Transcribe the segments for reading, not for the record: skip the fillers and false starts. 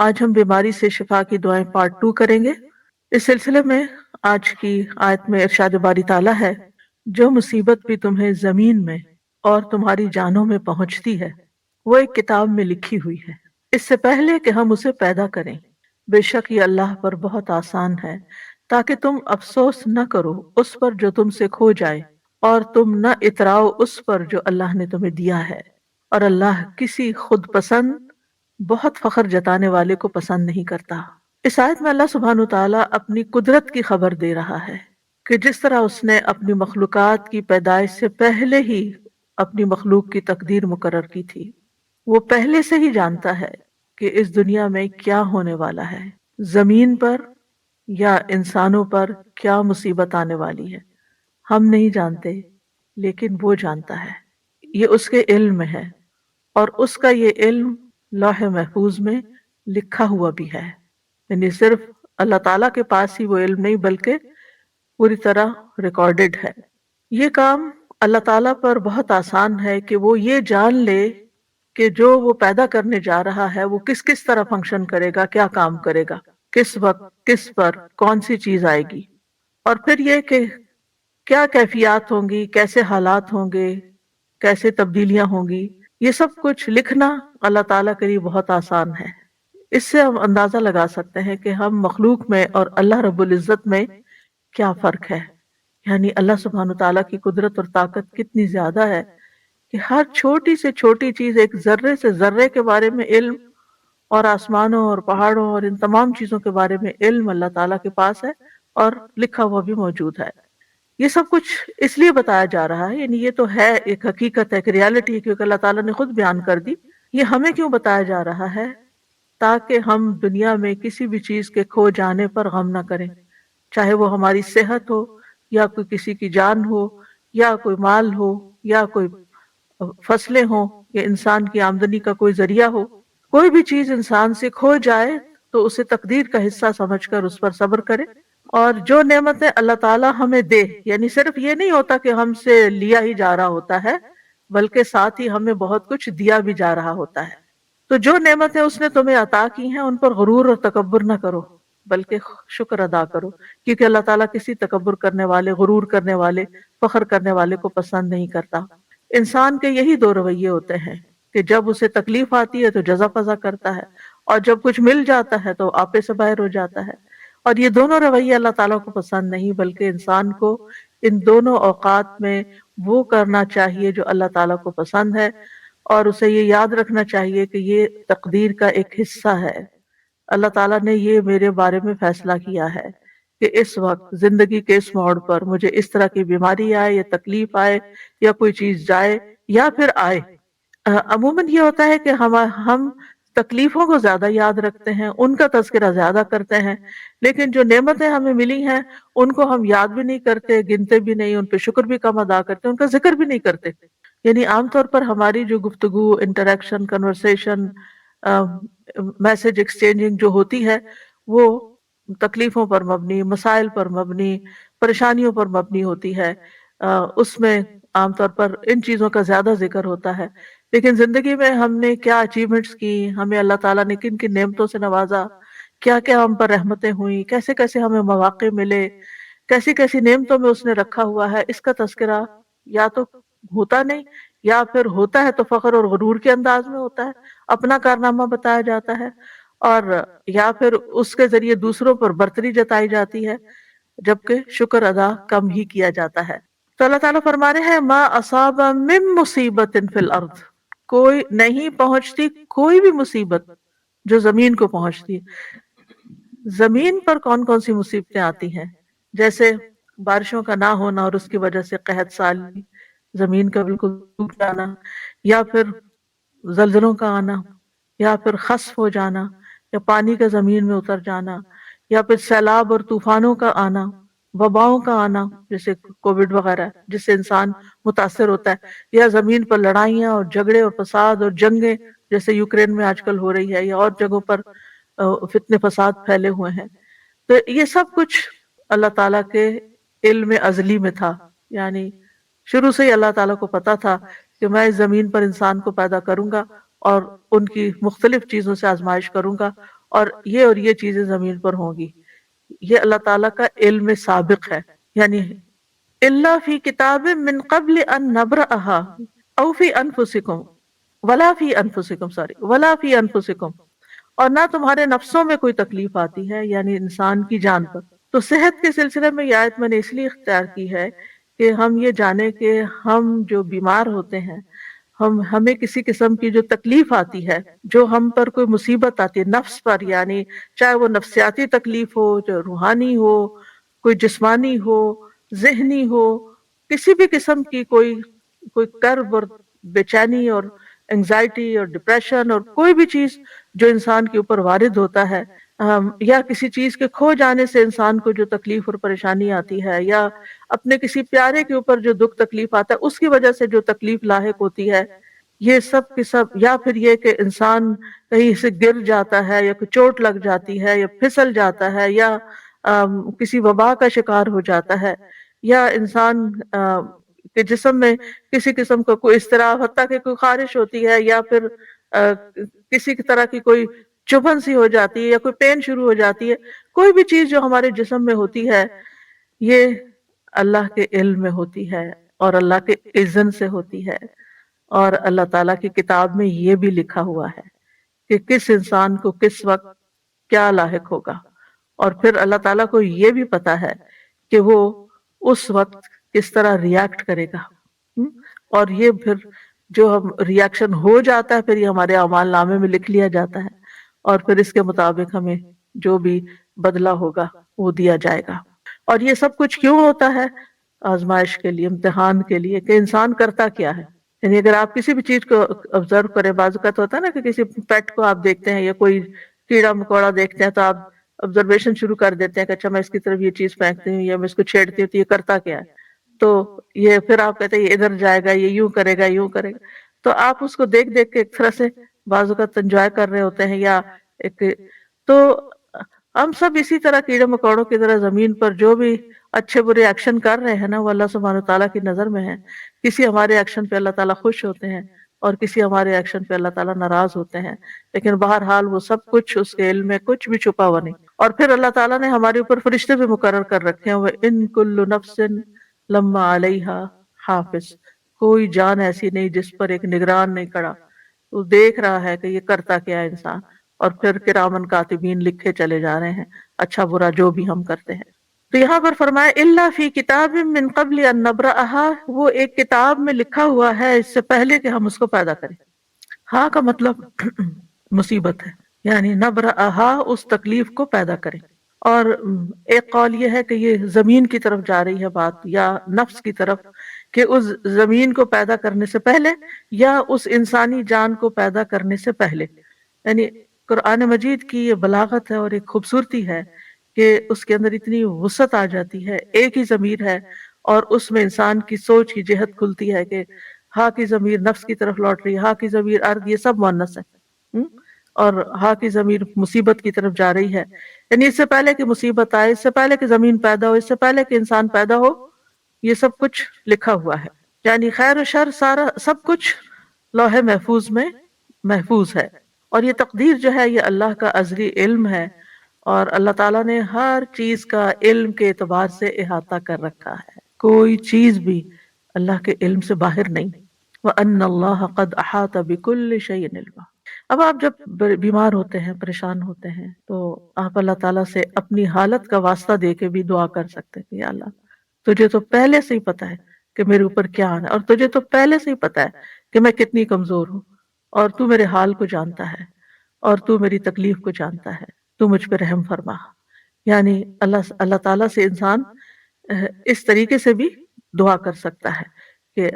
آج ہم بیماری سے شفا کی دعائیں پارٹ 2 کریں گے۔ اس سلسلے میں آج کی آیت میں ارشاد باری تعالیٰ ہے، جو مصیبت بھی تمہیں زمین میں اور تمہاری جانوں میں پہنچتی ہے وہ ایک کتاب میں لکھی ہوئی ہے، اس سے پہلے کہ ہم اسے پیدا کریں۔ بے شک یہ اللہ پر بہت آسان ہے، تاکہ تم افسوس نہ کرو اس پر جو تم سے کھو جائے، اور تم نہ اتراؤ اس پر جو اللہ نے تمہیں دیا ہے، اور اللہ کسی خود پسند بہت فخر جتانے والے کو پسند نہیں کرتا۔ اس آیت میں اللہ سبحانہ تعالیٰ اپنی قدرت کی خبر دے رہا ہے کہ جس طرح اس نے اپنی مخلوقات کی پیدائش سے پہلے ہی اپنی مخلوق کی تقدیر مقرر کی تھی، وہ پہلے سے ہی جانتا ہے کہ اس دنیا میں کیا ہونے والا ہے، زمین پر یا انسانوں پر کیا مصیبت آنے والی ہے۔ ہم نہیں جانتے، لیکن وہ جانتا ہے، یہ اس کے علم میں ہے، اور اس کا یہ علم لوح محفوظ میں لکھا ہوا بھی ہے۔ یعنی صرف اللہ تعالیٰ کے پاس ہی وہ علم نہیں، بلکہ پوری طرح ریکارڈڈ ہے۔ یہ کام اللہ تعالیٰ پر بہت آسان ہے کہ وہ یہ جان لے کہ جو وہ پیدا کرنے جا رہا ہے وہ کس کس طرح فنکشن کرے گا، کیا کام کرے گا، کس وقت، کس پر، کون سی چیز آئے گی، اور پھر یہ کہ کیا کیفیات ہوں گی، کیسے حالات ہوں گے، کیسے تبدیلیاں ہوں گی۔ یہ سب کچھ لکھنا اللہ تعالیٰ کے لیے بہت آسان ہے۔ اس سے ہم اندازہ لگا سکتے ہیں کہ ہم مخلوق میں اور اللہ رب العزت میں کیا فرق ہے، یعنی اللہ سبحانہ تعالیٰ کی قدرت اور طاقت کتنی زیادہ ہے کہ ہر چھوٹی سے چھوٹی چیز، ایک ذرے سے ذرے کے بارے میں علم، اور آسمانوں اور پہاڑوں اور ان تمام چیزوں کے بارے میں علم اللہ تعالیٰ کے پاس ہے، اور لکھا ہوا بھی موجود ہے۔ یہ سب کچھ اس لیے بتایا جا رہا ہے، یعنی یہ تو ہے ایک حقیقت ہے، ایک ریالٹی ہے، کیونکہ اللہ تعالیٰ نے خود بیان کر دی۔ یہ ہمیں کیوں بتایا جا رہا ہے؟ تاکہ ہم دنیا میں کسی بھی چیز کے کھو جانے پر غم نہ کریں، چاہے وہ ہماری صحت ہو، یا کوئی کسی کی جان ہو، یا کوئی مال ہو، یا کوئی فصلیں ہوں، یا انسان کی آمدنی کا کوئی ذریعہ ہو۔ کوئی بھی چیز انسان سے کھو جائے تو اسے تقدیر کا حصہ سمجھ کر اس پر صبر کرے، اور جو نعمتیں اللہ تعالیٰ ہمیں دے، یعنی صرف یہ نہیں ہوتا کہ ہم سے لیا ہی جا رہا ہوتا ہے، بلکہ ساتھ ہی ہمیں بہت کچھ دیا بھی جا رہا ہوتا ہے۔ تو جو نعمتیں اس نے تمہیں عطا کی ہیں ان پر غرور اور تکبر نہ کرو، بلکہ شکر ادا کرو، کیونکہ اللہ تعالیٰ کسی تکبر کرنے والے، غرور کرنے والے، فخر کرنے والے کو پسند نہیں کرتا۔ انسان کے یہی دو رویے ہوتے ہیں کہ جب اسے تکلیف آتی ہے تو جزا فضا کرتا ہے، اور جب کچھ مل جاتا ہے تو آپے سے باہر ہو جاتا ہے۔ اور یہ دونوں رویے اللہ تعالیٰ کو پسند نہیں، بلکہ انسان کو ان دونوں اوقات میں وہ کرنا چاہیے جو اللہ تعالیٰ کو پسند ہے، اور اسے یہ یاد رکھنا چاہیے کہ یہ تقدیر کا ایک حصہ ہے۔ اللہ تعالیٰ نے یہ میرے بارے میں فیصلہ کیا ہے کہ اس وقت زندگی کے اس موڑ پر مجھے اس طرح کی بیماری آئے، یا تکلیف آئے، یا کوئی چیز جائے یا پھر آئے۔ عموماً یہ ہوتا ہے کہ ہم تکلیفوں کو زیادہ یاد رکھتے ہیں، ان کا تذکرہ زیادہ کرتے ہیں، لیکن جو نعمتیں ہمیں ملی ہیں ان کو ہم یاد بھی نہیں کرتے، گنتے بھی نہیں، ان پہ شکر بھی کم ادا کرتے، ان کا ذکر بھی نہیں کرتے۔ یعنی عام طور پر ہماری جو گفتگو، انٹریکشن، کنورسیشن، میسج ایکسچینجنگ جو ہوتی ہے وہ تکلیفوں پر مبنی، مسائل پر مبنی، پریشانیوں پر مبنی ہوتی ہے۔ اس میں عام طور پر ان چیزوں کا زیادہ ذکر ہوتا ہے، لیکن زندگی میں ہم نے کیا اچیومنٹس کی، ہمیں اللہ تعالیٰ نے کن کن نعمتوں سے نوازا، کیا کیا ہم پر رحمتیں ہوئیں، کیسے کیسے ہمیں مواقع ملے، کیسی کیسی نعمتوں میں اس نے رکھا ہوا ہے، اس کا تذکرہ یا تو ہوتا نہیں، یا پھر ہوتا ہے تو فخر اور غرور کے انداز میں ہوتا ہے، اپنا کارنامہ بتایا جاتا ہے، اور یا پھر اس کے ذریعے دوسروں پر برتری جتائی جاتی ہے، جبکہ شکر ادا کم ہی کیا جاتا ہے۔ تو اللہ تعالیٰ فرما رہے ہیں ما اصاب من مصیبت فی الارض، کوئی نہیں پہنچتی کوئی بھی مصیبت جو زمین کو پہنچتی ہے۔ زمین پر کون کون سی مصیبتیں آتی ہیں؟ جیسے بارشوں کا نہ ہونا اور اس کی وجہ سے قحط سالی، زمین کا بالکل سوکھ جانا، یا پھر زلزلوں کا آنا، یا پھر خسف ہو جانا، یا پانی کا زمین میں اتر جانا، یا پھر سیلاب اور طوفانوں کا آنا، وباؤں کا آنا جیسے کووڈ وغیرہ جس سے انسان متاثر ہوتا ہے، یا زمین پر لڑائیاں اور جھگڑے اور فساد اور جنگیں جیسے یوکرین میں آج کل ہو رہی ہے، یا اور جگہوں پر فتنے فساد پھیلے ہوئے ہیں۔ تو یہ سب کچھ اللہ تعالیٰ کے علم ازلی میں تھا، یعنی شروع سے ہی اللہ تعالیٰ کو پتا تھا کہ میں اس زمین پر انسان کو پیدا کروں گا اور ان کی مختلف چیزوں سے آزمائش کروں گا، اور یہ چیزیں زمین پر ہوں گی. یہ اللہ تعالیٰ کا علم سابق ہے. یعنی الا فی کتاب من قبل ان نبرأها او فی انفسکم ولا فی انفسکم ولا فی انفسکم، اور نہ تمہارے نفسوں میں کوئی تکلیف آتی ہے، یعنی انسان کی جان پر. تو صحت کے سلسلے میں یہ آیت میں نے اس لیے اختیار کی ہے کہ ہم یہ جانیں کہ ہم جو بیمار ہوتے ہیں، ہمیں کسی قسم کی جو تکلیف آتی ہے، جو ہم پر کوئی مصیبت آتی ہے نفس پر، یعنی چاہے وہ نفسیاتی تکلیف ہو، جو روحانی ہو، کوئی جسمانی ہو، ذہنی ہو، کسی بھی قسم کی کوئی کرب اور بے چینی اور انگزائٹی اور ڈپریشن اور کوئی بھی چیز جو انسان کے اوپر وارد ہوتا ہے، یا کسی چیز کے کھو جانے سے انسان کو جو تکلیف اور پریشانی آتی ہے، یا اپنے کسی پیارے کے اوپر جو دکھ تکلیف آتا ہے اس کی وجہ سے جو تکلیف لاحق ہوتی ہے، یہ سب کے سب، یا پھر یہ کہ انسان کہیں سے گر جاتا ہے، یا کوئی چوٹ لگ جاتی ہے، یا پھسل جاتا ہے، یا کسی وبا کا شکار ہو جاتا ہے، یا انسان کے جسم میں کسی قسم کا کوئی اضطراب، حتیٰ کہ کوئی خارش ہوتی ہے، یا پھر کسی طرح کی کوئی چبھن سی ہو جاتی ہے، یا کوئی پین شروع ہو جاتی ہے، کوئی بھی چیز جو ہمارے جسم میں ہوتی ہے، یہ اللہ کے علم میں ہوتی ہے اور اللہ کے اذن سے ہوتی ہے. اور اللہ تعالیٰ کی کتاب میں یہ بھی لکھا ہوا ہے کہ کس انسان کو کس وقت کیا لاحق ہوگا. اور پھر اللہ تعالیٰ کو یہ بھی پتا ہے کہ وہ اس وقت کس طرح ریاکٹ کرے گا. اور یہ پھر جو ہم ریاکشن ہو جاتا ہے، پھر یہ ہمارے اعمال نامے میں لکھ لیا جاتا ہے، اور پھر اس کے مطابق ہمیں جو بھی بدلہ ہوگا وہ دیا جائے گا. اور یہ سب کچھ کیوں ہوتا ہے؟ آزمائش کے لیے، امتحان کے لیے، کہ انسان کرتا کیا ہے. یعنی اگر آپ کسی بھی چیز کو آبزرو کریں، بعض اوقات ہوتا ہے نا کہ کسی پیٹ کو آپ دیکھتے ہیں یا کوئی کیڑا مکوڑا دیکھتے ہیں تو آپ آبزرویشن شروع کر دیتے ہیں کہ اچھا میں اس کی طرف یہ چیز پھینکتی ہوں یا میں اس کو چھیڑتی ہوں تو یہ کرتا کیا ہے. تو یہ پھر آپ کہتے ہیں یہ ادھر جائے گا، یہ یوں کرے گا، یوں کرے گا. تو آپ اس کو دیکھ دیکھ کے ایک طرح سے بعض اوقات انجوائے کر رہے ہوتے ہیں، یا ایک تو ہم سب اسی طرح کیڑے مکوڑوں کی طرح زمین پر جو بھی اچھے برے ایکشن کر رہے ہیں نا، وہ اللہ سبحانہ تعالیٰ کی نظر میں ہے. کسی ہمارے ایکشن پہ اللہ تعالیٰ خوش ہوتے ہیں اور کسی ہمارے ایکشن پہ اللہ تعالیٰ ناراض ہوتے ہیں، لیکن بہرحال وہ سب کچھ اس کے علم میں کچھ بھی چھپا ہوا نہیں. اور پھر اللہ تعالیٰ نے ہمارے اوپر فرشتے بھی مقرر کر رکھے ہیں، وَإِن كُلُّ نَفْسٍ لَمَّا عَلَيْهَا حافظ. کوئی جان ایسی نہیں جس پر ایک نگران نہیں کھڑا، وہ دیکھ رہا ہے کہ یہ کرتا کیا ہے انسان، اور پھر کرامن کاتبین لکھے چلے جا رہے ہیں اچھا برا جو بھی ہم کرتے ہیں. تو یہاں پر فرمایا الا فی کتاب من قبل ان نبرأها، وہ ایک کتاب میں لکھا ہوا ہے اس سے پہلے کہ ہم اس کو پیدا کریں. ہاں کا مطلب مصیبت ہے، یعنی نبرأها اس تکلیف کو پیدا کریں. اور ایک قول یہ ہے کہ یہ زمین کی طرف جا رہی ہے بات، یا نفس کی طرف، کہ اس زمین کو پیدا کرنے سے پہلے یا اس انسانی جان کو پیدا کرنے سے پہلے. یعنی قرآن مجید کی یہ بلاغت ہے اور ایک خوبصورتی ہے کہ اس کے اندر اتنی وسعت آ جاتی ہے. ایک ہی ضمیر ہے اور اس میں انسان کی سوچ کی جہت کھلتی ہے کہ ہا کی ضمیر نفس کی طرف لوٹ رہی ہے، ہا کی ضمیر ارض، یہ سب مؤنث ہے، اور ہا کی ضمیر مصیبت کی طرف جا رہی ہے. یعنی اس سے پہلے کہ مصیبت آئے، اس سے پہلے کہ زمین پیدا ہو، اس سے پہلے کہ انسان پیدا ہو، یہ سب کچھ لکھا ہوا ہے. یعنی خیر و شر سارا سب کچھ لوح محفوظ میں محفوظ ہے. اور یہ تقدیر جو ہے یہ اللہ کا ازلی علم ہے، اور اللہ تعالیٰ نے ہر چیز کا علم کے اعتبار سے احاطہ کر رکھا ہے. کوئی چیز بھی اللہ کے علم سے باہر نہیں. وَأَنَّ اللَّهَ قَدْ أَحَاطَ بِكُلِّ شَيْءٍ عِلْمًا. اب آپ جب بیمار ہوتے ہیں، پریشان ہوتے ہیں، تو آپ اللہ تعالیٰ سے اپنی حالت کا واسطہ دے کے بھی دعا کر سکتے ہیں کہ یا اللہ تجھے تو پہلے سے ہی پتا ہے کہ میرے اوپر کیا آنا ہے، اور تجھے تو پہلے سے ہی پتا ہے کہ میں کتنی کمزور ہوں، اور تو میرے حال کو جانتا ہے، اور تو میری تکلیف کو جانتا ہے، تو مجھ پہ رحم فرما. یعنی اللہ تعالیٰ سے انسان اس طریقے سے بھی دعا کر سکتا ہے کہ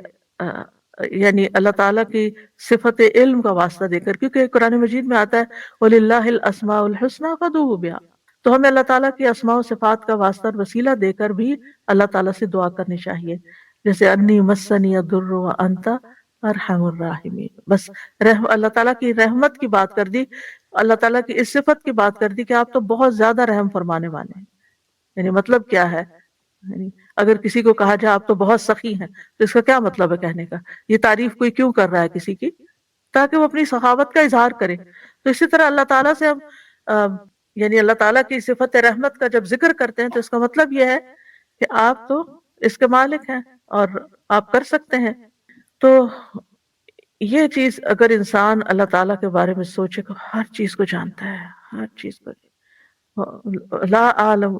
یعنی اللہ تعالیٰ کی صفت علم کا واسطہ دے کر، کیونکہ قرآن مجید میں آتا ہے وَلِلَّهِ الْأَسْمَاءُ الْحُسْنَىٰ فَادْعُوهُ بِهَا. تو ہمیں اللہ تعالیٰ کی اسماء و صفات کا واسطہ اور وسیلہ دے کر بھی اللہ تعالیٰ سے دعا کرنی چاہیے. جیسے انی مسنی الضر وانت ارحم الراحمین. بس اللہ تعالیٰ کی رحمت کی بات کر دی، اللہ تعالیٰ کی اس صفت کی بات کر دی کہ آپ تو بہت زیادہ رحم فرمانے والے ہیں. یعنی مطلب کیا ہے؟ یعنی اگر کسی کو کہا جائے آپ تو بہت سخی ہیں تو اس کا کیا مطلب ہے کہنے کا؟ یہ تعریف کوئی کیوں کر رہا ہے کسی کی؟ تاکہ وہ اپنی سخاوت کا اظہار کرے. تو اسی طرح اللہ تعالیٰ سے ہم یعنی اللہ تعالیٰ کی صفت رحمت کا جب ذکر کرتے ہیں تو اس کا مطلب یہ ہے کہ آپ تو اس کے مالک ہیں اور آپ کر سکتے ہیں. تو یہ چیز اگر انسان اللہ تعالیٰ کے بارے میں سوچے کہ ہر چیز کو جانتا ہے، ہر چیز کو، لا عالم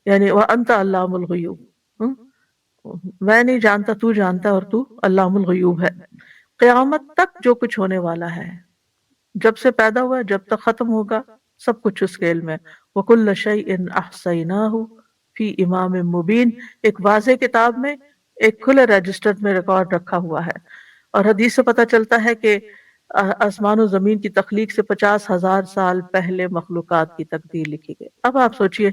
یعنی وانت علام الغیوب، میں نہیں جانتا تو جانتا ہے اور تو علام الغیوب ہے. قیامت تک جو کچھ ہونے والا ہے، جب سے پیدا ہوا جب تک ختم ہوگا، سب کچھ اس کے علم ہے. وَكُلَّ شَيْءٍ أَحْصَيْنَاهُ فِي إِمَامٍ مُبِينٍ، ایک واضح کتاب میں، ایک کھلے رجسٹر میں ریکارڈ رکھا ہوا ہے. اور حدیث سے پتہ چلتا ہے کہ آسمان و زمین کی تخلیق سے 50,000 سال پہلے مخلوقات کی تقدیر لکھی گئی. اب آپ سوچئے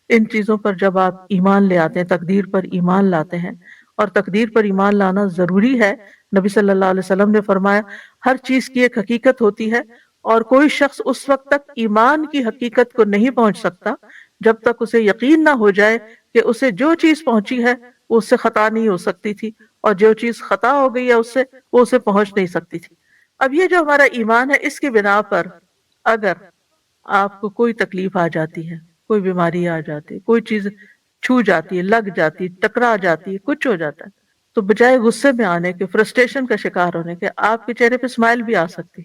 ان چیزوں پر جب آپ ایمان لے آتے ہیں، تقدیر پر ایمان لاتے ہیں، اور تقدیر پر ایمان لانا ضروری ہے. نبی صلی اللہ علیہ وسلم نے فرمایا ہر چیز کی ایک حقیقت ہوتی ہے، اور کوئی شخص اس وقت تک ایمان کی حقیقت کو نہیں پہنچ سکتا جب تک اسے یقین نہ ہو جائے کہ اسے جو چیز پہنچی ہے وہ اس سے خطا نہیں ہو سکتی تھی، اور جو چیز خطا ہو گئی ہے اس سے، وہ اسے پہنچ نہیں سکتی تھی. اب یہ جو ہمارا ایمان ہے، اس کی بنا پر اگر آپ کو کوئی تکلیف آ جاتی ہے، کوئی بیماری آ جاتی ہے، کوئی چیز چھو جاتی ہے، لگ جاتی ہے، ٹکرا جاتی ہے، کچھ ہو جاتا ہے، تو بجائے غصے میں آنے کے، فرسٹریشن کا شکار ہونے کے، آپ کے چہرے پہ اسمائل بھی آ سکتی.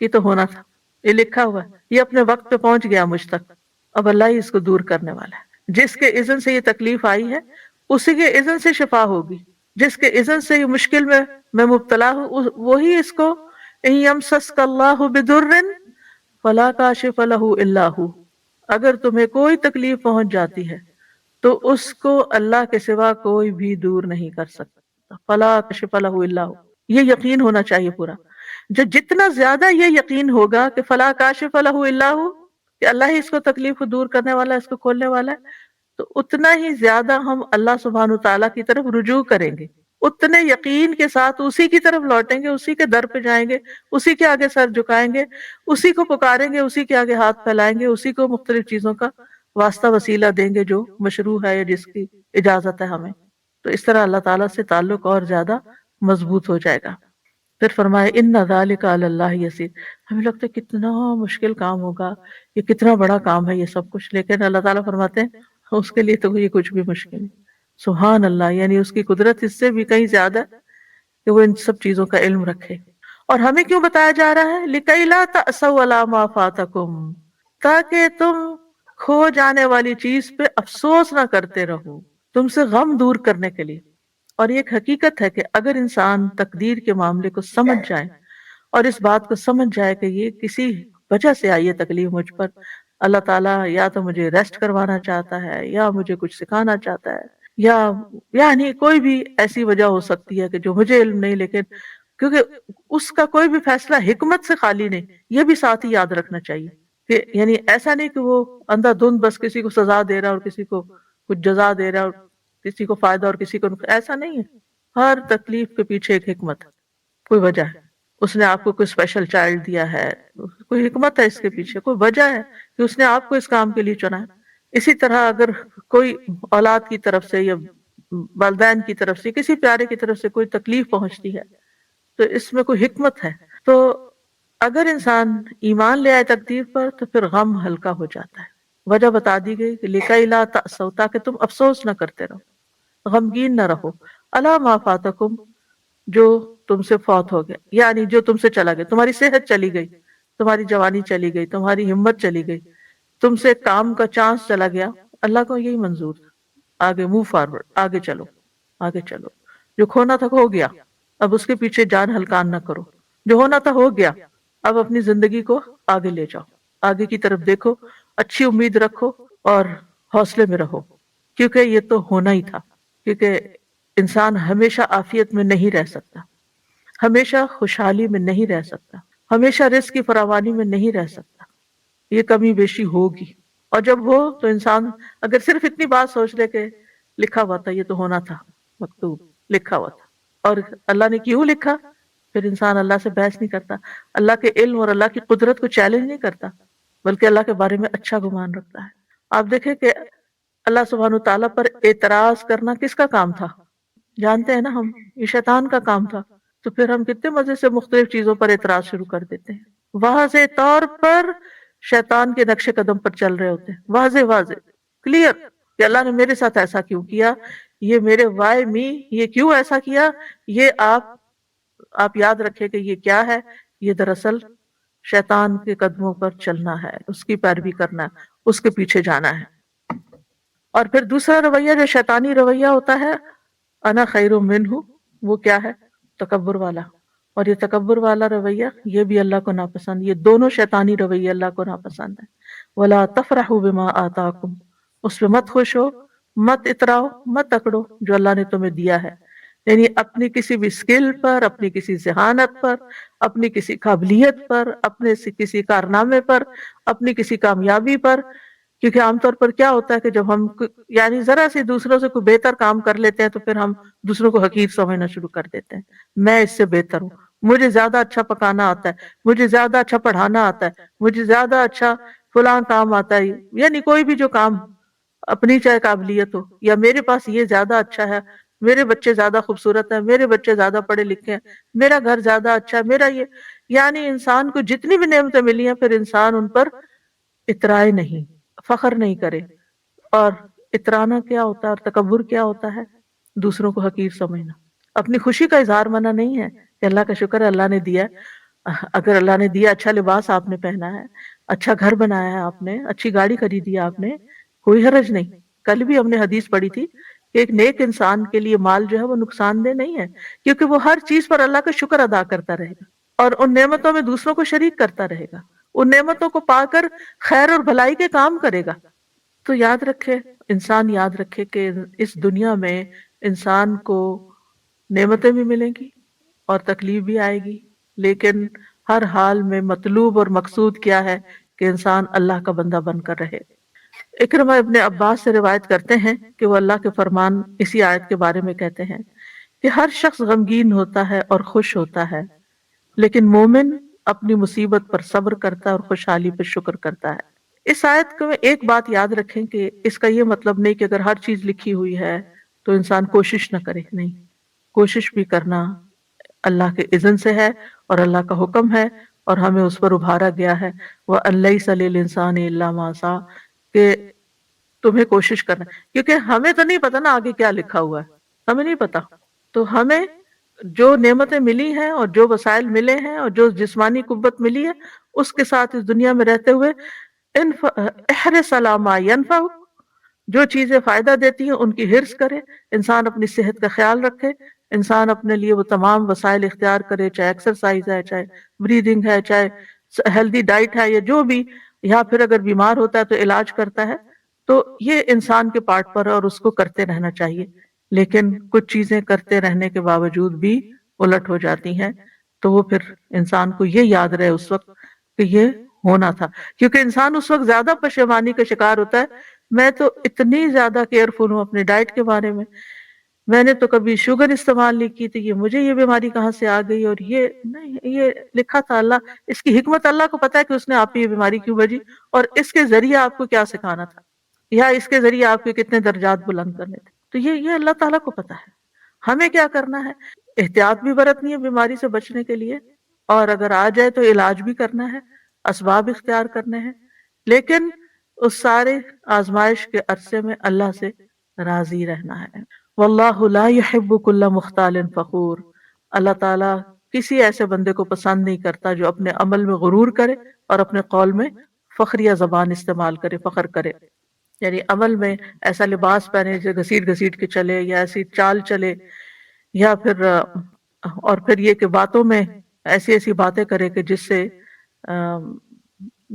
یہ تو ہونا تھا، یہ لکھا ہوا ہے، یہ اپنے وقت پہ پہنچ گیا مجھ تک، اب اللہ ہی اس کو دور کرنے والا ہے. جس کے اذن سے یہ تکلیف آئی ہے اسی کے اذن سے شفا ہوگی. جس کے اذن سے یہ مشکل میں مبتلا ہوں، وہی اس کو ان یمسسک اللہ بدر فلا کاشف لہ الا ہو، اگر تمہیں کوئی تکلیف پہنچ جاتی ہے تو اس کو اللہ کے سوا کوئی بھی دور نہیں کر سکتا. فلا کاشف لہ الا ہو، یہ یقین ہونا چاہیے پورا. جو جتنا زیادہ یہ یقین ہوگا کہ فلا کاشف لہ الا ہو، کہ اللہ ہی اس کو تکلیف کو دور کرنے والا ہے، اس کو کھولنے والا ہے، تو اتنا ہی زیادہ ہم اللہ سبحانہ تعالیٰ کی طرف رجوع کریں گے، اتنے یقین کے ساتھ اسی کی طرف لوٹیں گے، اسی کے در پہ جائیں گے، اسی کے آگے سر جھکائیں گے، اسی کو پکاریں گے، اسی کے آگے ہاتھ پھیلائیں گے، اسی کو مختلف چیزوں کا واسطہ وسیلہ دیں گے جو مشروع ہے یا جس کی اجازت ہے ہمیں. تو اس طرح اللہ تعالیٰ سے تعلق اور زیادہ مضبوط ہو جائے گا. پھر فرمائے ان ذالک علی اللہ یسیر. ہمیں لگتا ہے کتنا مشکل کام ہوگا، یہ کتنا بڑا کام ہے یہ سب کچھ، لیکن اللہ تعالیٰ فرماتے ہیں اس کے لیے تو یہ کچھ بھی مشکل نہیں. سبحان اللہ، یعنی اس کی قدرت اس سے بھی کہیں زیادہ ہے کہ وہ ان سب چیزوں کا علم رکھے. اور ہمیں کیوں بتایا جا رہا ہے؟ لِكَيْ لَا تَأْسَوْا عَلَىٰ مَا فَاتَكُمْ، تاکہ تم کھو جانے والی چیز پہ افسوس نہ کرتے رہو، تم سے غم دور کرنے کے لیے. اور یہ ایک حقیقت ہے کہ اگر انسان تقدیر کے معاملے کو سمجھ جائے اور اس بات کو سمجھ جائے کہ یہ کسی وجہ سے آئی ہے تکلیف مجھ پر، اللہ تعالیٰ یا تو مجھے ریسٹ کروانا چاہتا ہے، یا مجھے کچھ سکھانا چاہتا ہے، یا یعنی کوئی بھی ایسی وجہ ہو سکتی ہے کہ جو مجھے علم نہیں، لیکن کیونکہ اس کا کوئی بھی فیصلہ حکمت سے خالی نہیں، یہ بھی ساتھ ہی یاد رکھنا چاہیے کہ یعنی ایسا نہیں کہ وہ اندھا دھند بس کسی کو سزا دے رہا اور کسی کو کچھ جزا دے رہا اور کسی کو فائدہ اور کسی کو ایسا نہیں ہے. ہر تکلیف کے پیچھے ایک حکمت ہے، کوئی وجہ ہے. اس نے آپ کو کوئی اسپیشل چائلڈ دیا ہے، کوئی حکمت ہے اس کے پیچھے، کوئی وجہ ہے کہ اس نے آپ کو اس کام کے لیے چنا ہے. اسی طرح اگر کوئی اولاد کی طرف سے یا والدین کی طرف سے کسی پیارے کی طرف سے کوئی تکلیف پہنچتی ہے تو اس میں کوئی حکمت ہے. تو اگر انسان ایمان لے آئے تقدیر پر تو پھر غم ہلکا ہو جاتا ہے. وجہ بتا دی گئی کہ لِكَيْ لَا تَأْسَوْا، تاکہ تم افسوس نہ کرتے رہو، غمگین نہ رہو، عَلَىٰ مَا فَاتَكُمْ، جو تم سے فوت ہو گیا، یعنی جو تم سے چلا گیا، تمہاری صحت چلی گئی، تمہاری جوانی چلی گئی، تمہاری ہمت چلی گئی، تم سے کام کا چانس چلا گیا. اللہ کو یہی منظور تھا، آگے موو فارورڈ، آگے چلو، آگے چلو. جو کھونا تھا ہو گیا، اب اس کے پیچھے جان ہلکان نہ کرو. جو ہونا تھا ہو گیا، اب اپنی زندگی کو آگے لے جاؤ، آگے کی طرف دیکھو، اچھی امید رکھو اور حوصلے میں رہو، کیونکہ یہ تو ہونا ہی تھا. کیونکہ انسان ہمیشہ عافیت میں نہیں رہ سکتا، ہمیشہ خوشحالی میں نہیں رہ سکتا، ہمیشہ رزق کی فراوانی میں نہیں رہ سکتا. یہ کمی بیشی ہوگی، اور جب ہو تو انسان اگر صرف اتنی بات سوچ لے کہ لکھا ہوا تھا، یہ تو ہونا تھا، مکتوب لکھا ہوا تھا، اور اللہ نے کیوں لکھا، پھر انسان اللہ سے بحث نہیں کرتا، اللہ کے علم اور اللہ کی قدرت کو چیلنج نہیں کرتا، بلکہ اللہ کے بارے میں اچھا گمان رکھتا ہے. آپ دیکھیں کہ اللہ سبحانہ تعالیٰ پر اعتراض کرنا کس کا کام تھا؟ جانتے ہیں نا ہم، یہ شیطان کا کام تھا. تو پھر ہم کتنے مزے سے مختلف چیزوں پر اعتراض شروع کر دیتے ہیں. واضح طور پر شیطان کے نقش قدم پر چل رہے ہوتے ہیں، واضح واضح کلیئر کہ اللہ نے میرے ساتھ ایسا کیوں کیا، یہ میرے وائی می، یہ کیوں ایسا کیا، یہ آپ یاد رکھیں کہ یہ کیا ہے، یہ دراصل شیطان کے قدموں پر چلنا ہے، اس کی پیروی کرنا ہے، اس کے پیچھے جانا ہے۔ اور پھر دوسرا رویہ جو شیطانی رویہ ہوتا ہے، انا خیر منہ، وہ کیا ہے؟ تکبر والا۔ اور یہ تکبر والا رویہ یہ بھی اللہ کو ناپسند، یہ دونوں شیطانی رویے اللہ کو ناپسند ہے۔ ولا تفرحوا بما آتاکم، اس پہ مت خوش ہو، مت اتراؤ، مت اکڑو جو اللہ نے تمہیں دیا ہے، یعنی اپنی کسی بھی سکل پر، اپنی کسی ذہانت پر، اپنی کسی قابلیت پر، اپنے کسی کارنامے پر، اپنی کسی کامیابی پر۔ کیونکہ عام طور پر کیا ہوتا ہے کہ جب ہم یعنی ذرا سی دوسروں سے کوئی بہتر کام کر لیتے ہیں تو پھر ہم دوسروں کو حقیر سمجھنا شروع کر دیتے ہیں، میں اس سے بہتر ہوں، مجھے زیادہ اچھا پکانا آتا ہے، مجھے زیادہ اچھا پڑھانا آتا ہے، مجھے زیادہ اچھا فلاں کام آتا ہے، یعنی کوئی بھی جو کام اپنی چاہے قابلیت ہو، یا میرے پاس یہ زیادہ اچھا ہے، میرے بچے زیادہ خوبصورت ہیں، میرے بچے زیادہ پڑھے لکھے ہیں، میرا گھر زیادہ اچھا ہے، میرا یہ، یعنی انسان کو جتنی بھی نعمتیں ملی ہیں پھر انسان ان پر اترائے نہیں، فخر نہیں کرے۔ اور اترانا کیا ہوتا ہے اور تکبر کیا ہوتا ہے؟ دوسروں کو حقیر سمجھنا۔ اپنی خوشی کا اظہار منع نہیں ہے کہ اللہ کا شکر ہے اللہ نے دیا ہے، اگر اللہ نے دیا اچھا لباس آپ نے پہنا ہے، اچھا گھر بنایا ہے آپ نے، اچھی گاڑی خریدی ہے آپ نے، کوئی حرج نہیں۔ کل بھی ہم نے حدیث پڑھی تھی کہ ایک نیک انسان کے لیے مال جو ہے وہ نقصان دہ نہیں ہے، کیونکہ وہ ہر چیز پر اللہ کا شکر ادا کرتا رہے گا اور ان نعمتوں میں دوسروں کو شریک کرتا رہے گا، ان نعمتوں کو پا کر خیر اور بھلائی کے کام کرے گا۔ تو یاد رکھے، انسان یاد رکھے کہ اس دنیا میں انسان کو نعمتیں بھی ملیں گی اور تکلیف بھی آئے گی، لیکن ہر حال میں مطلوب اور مقصود کیا ہے کہ انسان اللہ کا بندہ بن کر رہے۔ اکرمہ ابن عباس سے روایت کرتے ہیں کہ وہ اللہ کے فرمان اسی آیت کے بارے میں کہتے ہیں کہ ہر شخص غمگین ہوتا ہے اور خوش ہوتا ہے، لیکن مومن اپنی مصیبت پر صبر کرتا ہے اور خوشحالی پر شکر کرتا ہے۔ اس آیت کو ایک بات یاد رکھیں کہ اس کا یہ مطلب نہیں کہ اگر ہر چیز لکھی ہوئی ہے تو انسان کوشش نہ کرے، نہیں، کوشش بھی کرنا اللہ کے اذن سے ہے اور اللہ کا حکم ہے اور ہمیں اس پر ابھارا گیا ہے۔ وَأَن لَيْسَ لِلْإِنسَانِ إِلَّا مَا سَعَىٰ، کہ تمہیں کوشش کرنا، کیونکہ ہمیں تو نہیں پتا نا آگے کیا لکھا ہوا ہے، ہمیں نہیں پتا، تو ہمیں جو نعمتیں ملی ہیں اور جو وسائل ملے ہیں اور جو جسمانی قوت ملی ہے اس کے ساتھ اس دنیا میں رہتے ہوئے احرص علی ما ینفع، جو چیزیں فائدہ دیتی ہیں ان کی حرص کرے، انسان اپنی صحت کا خیال رکھے، انسان اپنے لیے وہ تمام وسائل اختیار کرے، چاہے ایکسرسائز ہے، چاہے بریدنگ ہے، چاہے ہیلدی ڈائٹ ہے، یا جو بھی، یا پھر اگر بیمار ہوتا ہے تو علاج کرتا ہے، تو یہ انسان کے پارٹ پر ہے اور اس کو کرتے رہنا چاہیے۔ لیکن کچھ چیزیں کرتے رہنے کے باوجود بھی الٹ ہو جاتی ہیں، تو وہ پھر انسان کو یہ یاد رہے اس وقت کہ یہ ہونا تھا، کیونکہ انسان اس وقت زیادہ پشیمانی کا شکار ہوتا ہے، میں تو اتنی زیادہ کیئرفل ہوں اپنے ڈائٹ کے بارے میں نے تو کبھی شوگر استعمال نہیں کی تھی، یہ مجھے یہ بیماری کہاں سے آ گئی، اور یہ نہیں، یہ لکھا تھا اللہ، اس کی حکمت اللہ کو پتا ہے کہ اس نے آپ کو یہ بیماری کیوں بھیجی اور اس کے ذریعے آپ کو کیا سکھانا تھا، یا اس کے ذریعے آپ کے کتنے درجات بلند کرنے تھے، تو یہ اللہ تعالیٰ کو پتا ہے۔ ہمیں کیا کرنا ہے؟ احتیاط بھی برتنی ہے بیماری سے بچنے کے لیے، اور اگر آ جائے تو علاج بھی کرنا ہے، اسباب اختیار کرنے ہیں، لیکن اس سارے آزمائش کے عرصے میں اللہ سے راضی رہنا ہے۔ واللہ لا يحب كل مختال فخور، اللہ تعالیٰ کسی ایسے بندے کو پسند نہیں کرتا جو اپنے عمل میں غرور کرے اور اپنے قول میں فخریہ زبان استعمال کرے، فخر کرے، یعنی عمل میں ایسا لباس پہنے جو گھسیٹ گھسیٹ کے چلے، یا ایسی چال چلے، یا پھر اور پھر یہ کہ باتوں میں ایسی ایسی باتیں کرے کہ جس سے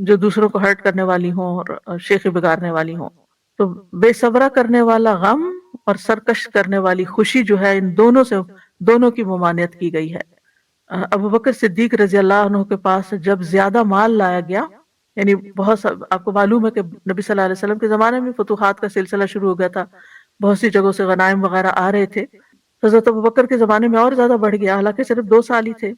جو دوسروں کو ہرٹ کرنے والی ہوں اور شیخی بگاڑنے والی ہوں۔ تو بے صبرہ کرنے والا غم اور سرکش کرنے والی خوشی جو ہے، ان دونوں کی ممانعت کی گئی ہے۔ ابو بکر صدیق رضی اللہ عنہ کے پاس جب زیادہ مال لایا گیا، یعنی آپ کو معلوم ہے کہ نبی صلی اللہ علیہ وسلم کے زمانے میں فتوحات کا سلسلہ شروع ہو گیا تھا، بہت سی جگہوں سے غنائم وغیرہ آ رہے تھے، حضرت ابو بکر کے زمانے میں اور زیادہ بڑھ گیا، حالانکہ صرف 2 سال ہی تھے۔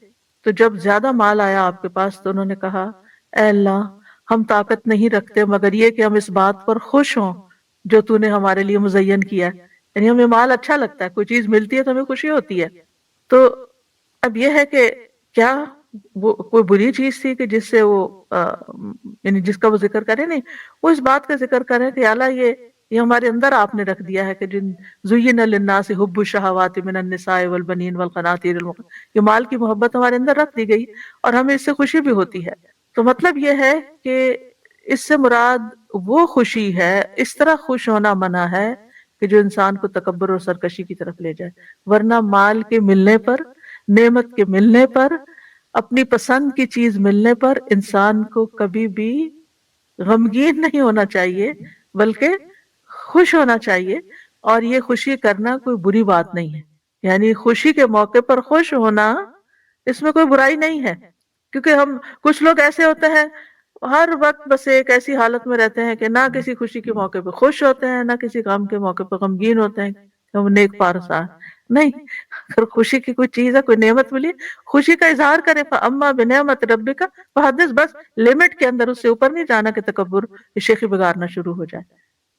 تو جب زیادہ مال آیا آپ کے پاس تو انہوں نے کہا، اے اللہ، ہم طاقت نہیں رکھتے مگر یہ کہ ہم اس بات پر خوش ہوں جو تو نے ہمارے لیے مزین کیا ہے، یعنی ہمیں مال اچھا لگتا ہے، کوئی چیز ملتی ہے تو ہمیں خوشی ہوتی ہے۔ تو اب یہ ہے کہ کیا وہ کوئی بری چیز تھی کہ جس سے وہ یعنی جس کا وہ ذکر کرے؟ نہیں، وہ اس بات کا ذکر کرے کہ اللہ یہ ہمارے اندر آپ نے رکھ دیا ہے کہ جن زین للناس حب الشہوات من النساء والبنین والقناطیر یہ مال کی محبت ہمارے اندر رکھ دی گئی اور ہمیں اس سے خوشی بھی ہوتی ہے. تو مطلب یہ ہے کہ اس سے مراد وہ خوشی ہے، اس طرح خوش ہونا منع ہے کہ جو انسان کو تکبر اور سرکشی کی طرف لے جائے. ورنہ مال کے ملنے پر، نعمت کے ملنے پر، اپنی پسند کی چیز ملنے پر انسان کو کبھی بھی غمگین نہیں ہونا چاہیے بلکہ خوش ہونا چاہیے. اور یہ خوشی کرنا کوئی بری بات نہیں ہے، یعنی خوشی کے موقع پر خوش ہونا اس میں کوئی برائی نہیں ہے. کیونکہ ہم کچھ لوگ ایسے ہوتے ہیں ہر وقت بس ایک ایسی حالت میں رہتے ہیں کہ نہ کسی خوشی کے موقع پہ خوش ہوتے ہیں، نہ کسی غم کے موقع پہ غمگین ہوتے ہیں کہ ہم نیک پارسا نہیں. اگر خوشی کی کوئی چیز ہے، کوئی نعمت ملی، خوشی کا اظہار کرے. فَأَمَّا بِنِعْمَةِ رَبِّكَ فَحَدِّثْ، بس لمٹ کے اندر، اس سے اوپر نہیں جانا کہ تکبر شیخی بگارنا شروع ہو جائے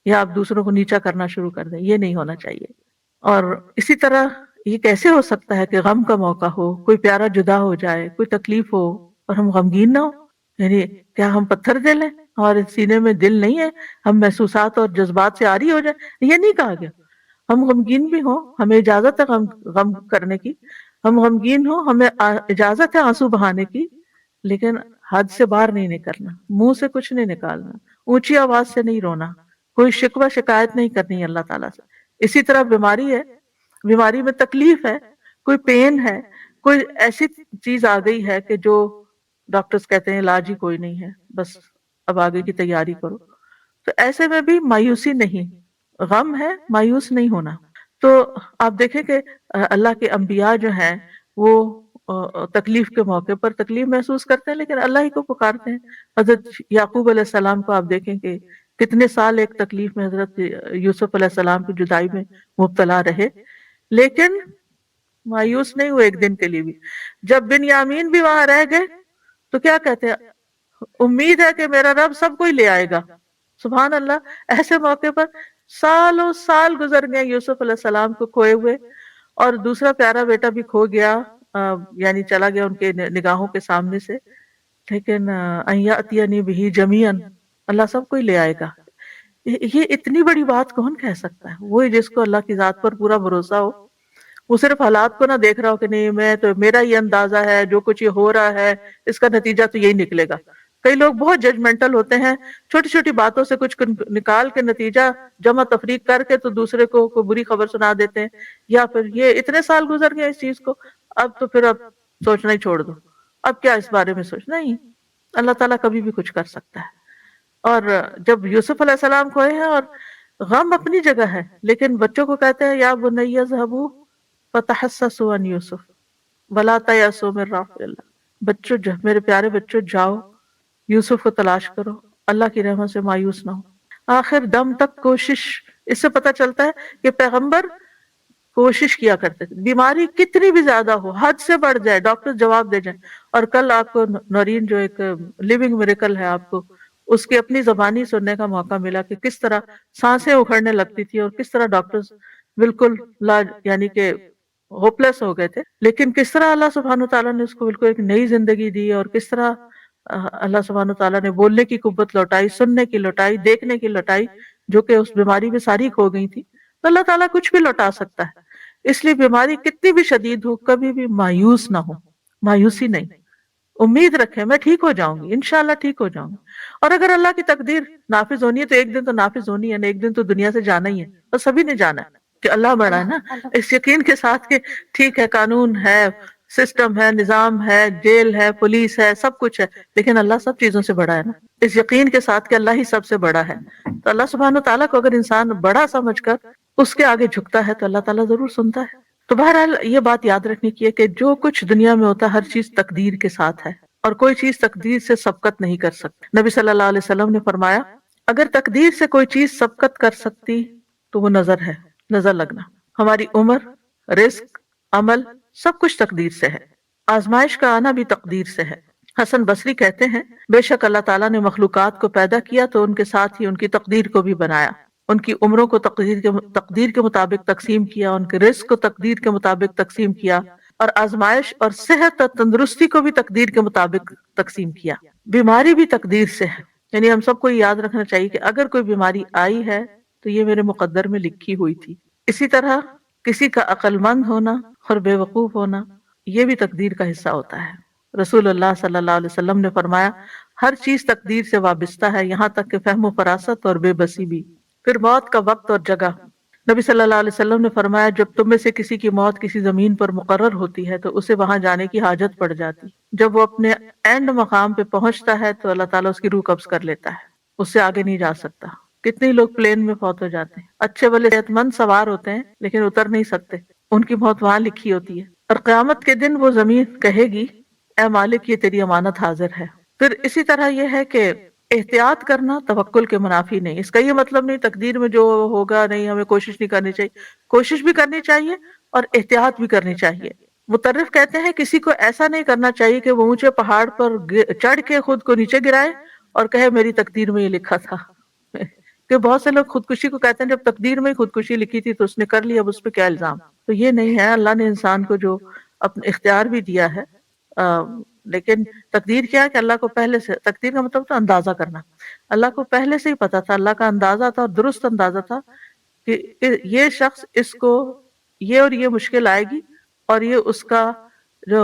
یا آپ دوسروں کو نیچا کرنا شروع کر دیں. یہ نہیں ہونا چاہیے. اور اسی طرح یہ کیسے ہو سکتا ہے کہ غم کا موقع ہو، کوئی پیارا جدا ہو جائے، کوئی تکلیف ہو اور ہم غمگین نہ ہو؟ یعنی کیا ہم پتھر دل ہیں، ہمارے سینے میں دل نہیں ہے، ہم محسوسات اور جذبات سے عاری ہو جائیں؟ یہ نہیں کہا گیا. ہم غمگین بھی ہوں، ہمیں اجازت ہے غم کرنے کی. ہم غمگین ہوں، ہمیں اجازت ہے آنسو بہانے کی، لیکن حد سے باہر نہیں نکلنا، منہ سے کچھ نہیں نکالنا، اونچی آواز سے نہیں رونا، کوئی شکوہ شکایت نہیں کرنی اللہ تعالیٰ سے. اسی طرح بیماری ہے، بیماری میں تکلیف ہے، کوئی پین ہے، کوئی ایسی چیز آ گئی ہے کہ جو ڈاکٹرز کہتے ہیں علاج ہی کوئی نہیں ہے، بس اب آگے کی تیاری کرو. تو ایسے میں بھی مایوسی نہیں، غم ہے، مایوس نہیں ہونا. تو آپ دیکھیں کہ اللہ کے انبیاء جو ہیں وہ تکلیف کے موقع پر تکلیف محسوس کرتے ہیں لیکن اللہ ہی کو پکارتے ہیں. حضرت یعقوب علیہ السلام کو آپ دیکھیں کہ کتنے سال ایک تکلیف میں حضرت یوسف علیہ السلام کی جدائی میں مبتلا رہے، لیکن مایوس نہیں ہوئے ایک دن کے لیے بھی. جب بنیامین بھی وہاں رہ گئے تو کیا کہتے ہیں؟ امید ہے کہ میرا رب سب کو ہی لے آئے گا. سبحان اللہ. ایسے موقع پر سالوں سال گزر گئے یوسف علیہ السلام کو کھوئے ہوئے، اور دوسرا پیارا بیٹا بھی کھو گیا، یعنی چلا گیا ان کے نگاہوں کے سامنے سے. لیکن ان یاتینی بہ جمیعا، اللہ سب کو ہی لے آئے گا. یہ اتنی بڑی بات کون کہہ سکتا ہے؟ وہی جس کو اللہ کی ذات پر پورا بھروسہ ہو، وہ صرف حالات کو نہ دیکھ رہا ہو کہ نہیں میں تو، میرا یہ اندازہ ہے، جو کچھ یہ ہو رہا ہے اس کا نتیجہ تو یہی نکلے گا. کئی لوگ بہت ججمنٹل ہوتے ہیں، چھوٹی چھوٹی باتوں سے کچھ نکال کے نتیجہ جمع تفریق کر کے تو دوسرے کو کوئی بری خبر سنا دیتے ہیں، یا پھر یہ اتنے سال گزر گئے اس چیز کو، اب تو پھر اب سوچنا ہی چھوڑ دو، اب کیا اس بارے میں سوچنا. نہیں، اللہ تعالیٰ کبھی بھی کچھ کر سکتا ہے. اور جب یوسف علیہ السلام کھوئے ہیں، اور غم اپنی جگہ ہے، لیکن بچوں کو کہتے ہیں یا بنی اذهبوا فتحسسوا عن یوسف ولا تیأسوا من روح اللہ. بچوں، میرے پیارے بچوں، جاؤ یوسف کو تلاش کرو، اللہ کی رحمت سے مایوس نہ ہو. آخر دم تک کوشش. اس سے پتہ چلتا ہے کہ پیغمبر کوشش کیا کرتے تھے. بیماری کتنی بھی زیادہ ہو، حد سے بڑھ جائے، ڈاکٹر جواب دے جائیں. اور کل آپ کو نورین جو ایک لیونگ میریکل ہے، آپ کو اس کی اپنی زبانی سننے کا موقع ملا کہ کس طرح سانسیں اکھڑنے لگتی تھی اور کس طرح ڈاکٹرز بالکل یعنی کہ ہوپلیس ہو گئے تھے، لیکن کس طرح اللہ سبحانہ تعالیٰ نے اس کو بالکل ایک نئی زندگی دی، اور کس طرح اللہ سبحانہ تعالیٰ نے بولنے کی قوت لوٹائی، سننے کی لوٹائی، دیکھنے کی لوٹائی، جو کہ اس بیماری میں ساری کھو گئی تھی. تو اللہ تعالیٰ کچھ بھی لوٹا سکتا ہے. اس لیے بیماری کتنی بھی شدید ہو، کبھی بھی مایوس نہ ہو، مایوسی نہیں. امید رکھیں میں ٹھیک ہو جاؤں گی، انشاءاللہ ٹھیک ہو جاؤں گی. اور اگر اللہ کی تقدیر نافذ ہونی ہے تو ایک دن تو نافذ ہونی ہے نا، ایک دن تو دنیا سے جانا ہی ہے، اور سبھی نے جانا ہے کہ اللہ بڑا ہے نا. اس یقین کے ساتھ کہ ٹھیک ہے، قانون ہے، سسٹم ہے، نظام ہے، جیل ہے، پولیس ہے، سب کچھ ہے، لیکن اللہ سب چیزوں سے بڑا ہے نا. اس یقین کے ساتھ کہ اللہ ہی سب سے بڑا ہے، تو اللہ سبحانہ تعالیٰ کو اگر انسان بڑا سمجھ کر اس کے آگے جھکتا ہے تو اللہ تعالیٰ ضرور سنتا ہے. تو بہرحال یہ بات یاد رکھنے کی ہے کہ جو کچھ دنیا میں ہوتا ہے ہر چیز تقدیر کے ساتھ ہے، اور کوئی چیز تقدیر سے سبقت نہیں کر سکتی. نبی صلی اللہ علیہ وسلم نے فرمایا اگر تقدیر سے کوئی چیز سبقت کر سکتی تو وہ نظر ہے، نظر لگنا. ہماری عمر، رزق، عمل، سب کچھ تقدیر سے ہے. آزمائش کا آنا بھی تقدیر سے ہے. حسن بصری کہتے ہیں بے شک اللہ تعالیٰ نے مخلوقات کو پیدا کیا تو ان کے ساتھ ہی ان کی تقدیر کو بھی بنایا. ان کی عمروں کو تقدیر کے مطابق تقسیم کیا، ان کے رزق کو تقدیر کے مطابق تقسیم کیا، اور آزمائش اور صحت اور تندرستی کو بھی تقدیر کے مطابق تقسیم کیا. بیماری بھی تقدیر سے ہے، یعنی ہم سب کو یہ یاد رکھنا چاہیے کہ اگر کوئی بیماری آئی ہے تو یہ میرے مقدر میں لکھی ہوئی تھی. اسی طرح کسی کا عقل مند ہونا اور بے وقوف ہونا یہ بھی تقدیر کا حصہ ہوتا ہے. رسول اللہ صلی اللہ علیہ وسلم نے فرمایا ہر چیز تقدیر سے وابستہ ہے، یہاں تک کہ فہم و فراست اور بے بسی بھی. پھر موت کا وقت اور جگہ. نبی صلی اللہ علیہ وسلم نے فرمایا جب تم میں سے کسی کی موت کسی زمین پر مقرر ہوتی ہے تو اسے وہاں جانے کی حاجت پڑ جاتی. جب وہ اپنے اینڈ مقام پہ پہنچتا ہے تو اللہ تعالیٰ اس کی روح قبض کر لیتا ہے، اس سے آگے نہیں جا سکتا. کتنے لوگ پلین میں فوت ہو جاتے ہیں، اچھے بھلے صحت مند سوار ہوتے ہیں لیکن اتر نہیں سکتے، ان کی موت وہاں لکھی ہوتی ہے. اور قیامت کے دن وہ زمین کہے گی اے مالک یہ تیری امانت حاضر ہے. پھر اسی طرح یہ ہے کہ احتیاط کرنا توکل کے منافی نہیں. اس کا یہ مطلب نہیں تقدیر میں جو ہوگا نہیں ہمیں کوشش نہیں کرنی چاہیے، کوشش بھی کرنی چاہیے اور احتیاط بھی کرنی چاہیے. مترف کہتے ہیں کسی کو ایسا نہیں کرنا چاہیے کہ وہ اونچے پہاڑ پر چڑھ کے خود کو نیچے گرائے اور کہے میری تقدیر میں یہ لکھا تھا. کہ بہت سے لوگ خودکشی کو کہتے ہیں جب تقدیر میں ہی خودکشی لکھی تھی تو اس نے کر لیا، اب اس پہ کیا الزام. تو یہ نہیں ہے. اللہ نے انسان کو جو اپنا اختیار بھی دیا ہے، لیکن تقدیر کیا ہے کہ اللہ کو پہلے سے، تقدیر کا مطلب تو اندازہ کرنا، اللہ کو پہلے سے ہی پتا تھا، اللہ کا اندازہ تھا اور درست اندازہ تھا کہ یہ شخص اس کو یہ اور یہ مشکل آئے گی اور یہ اس کا جو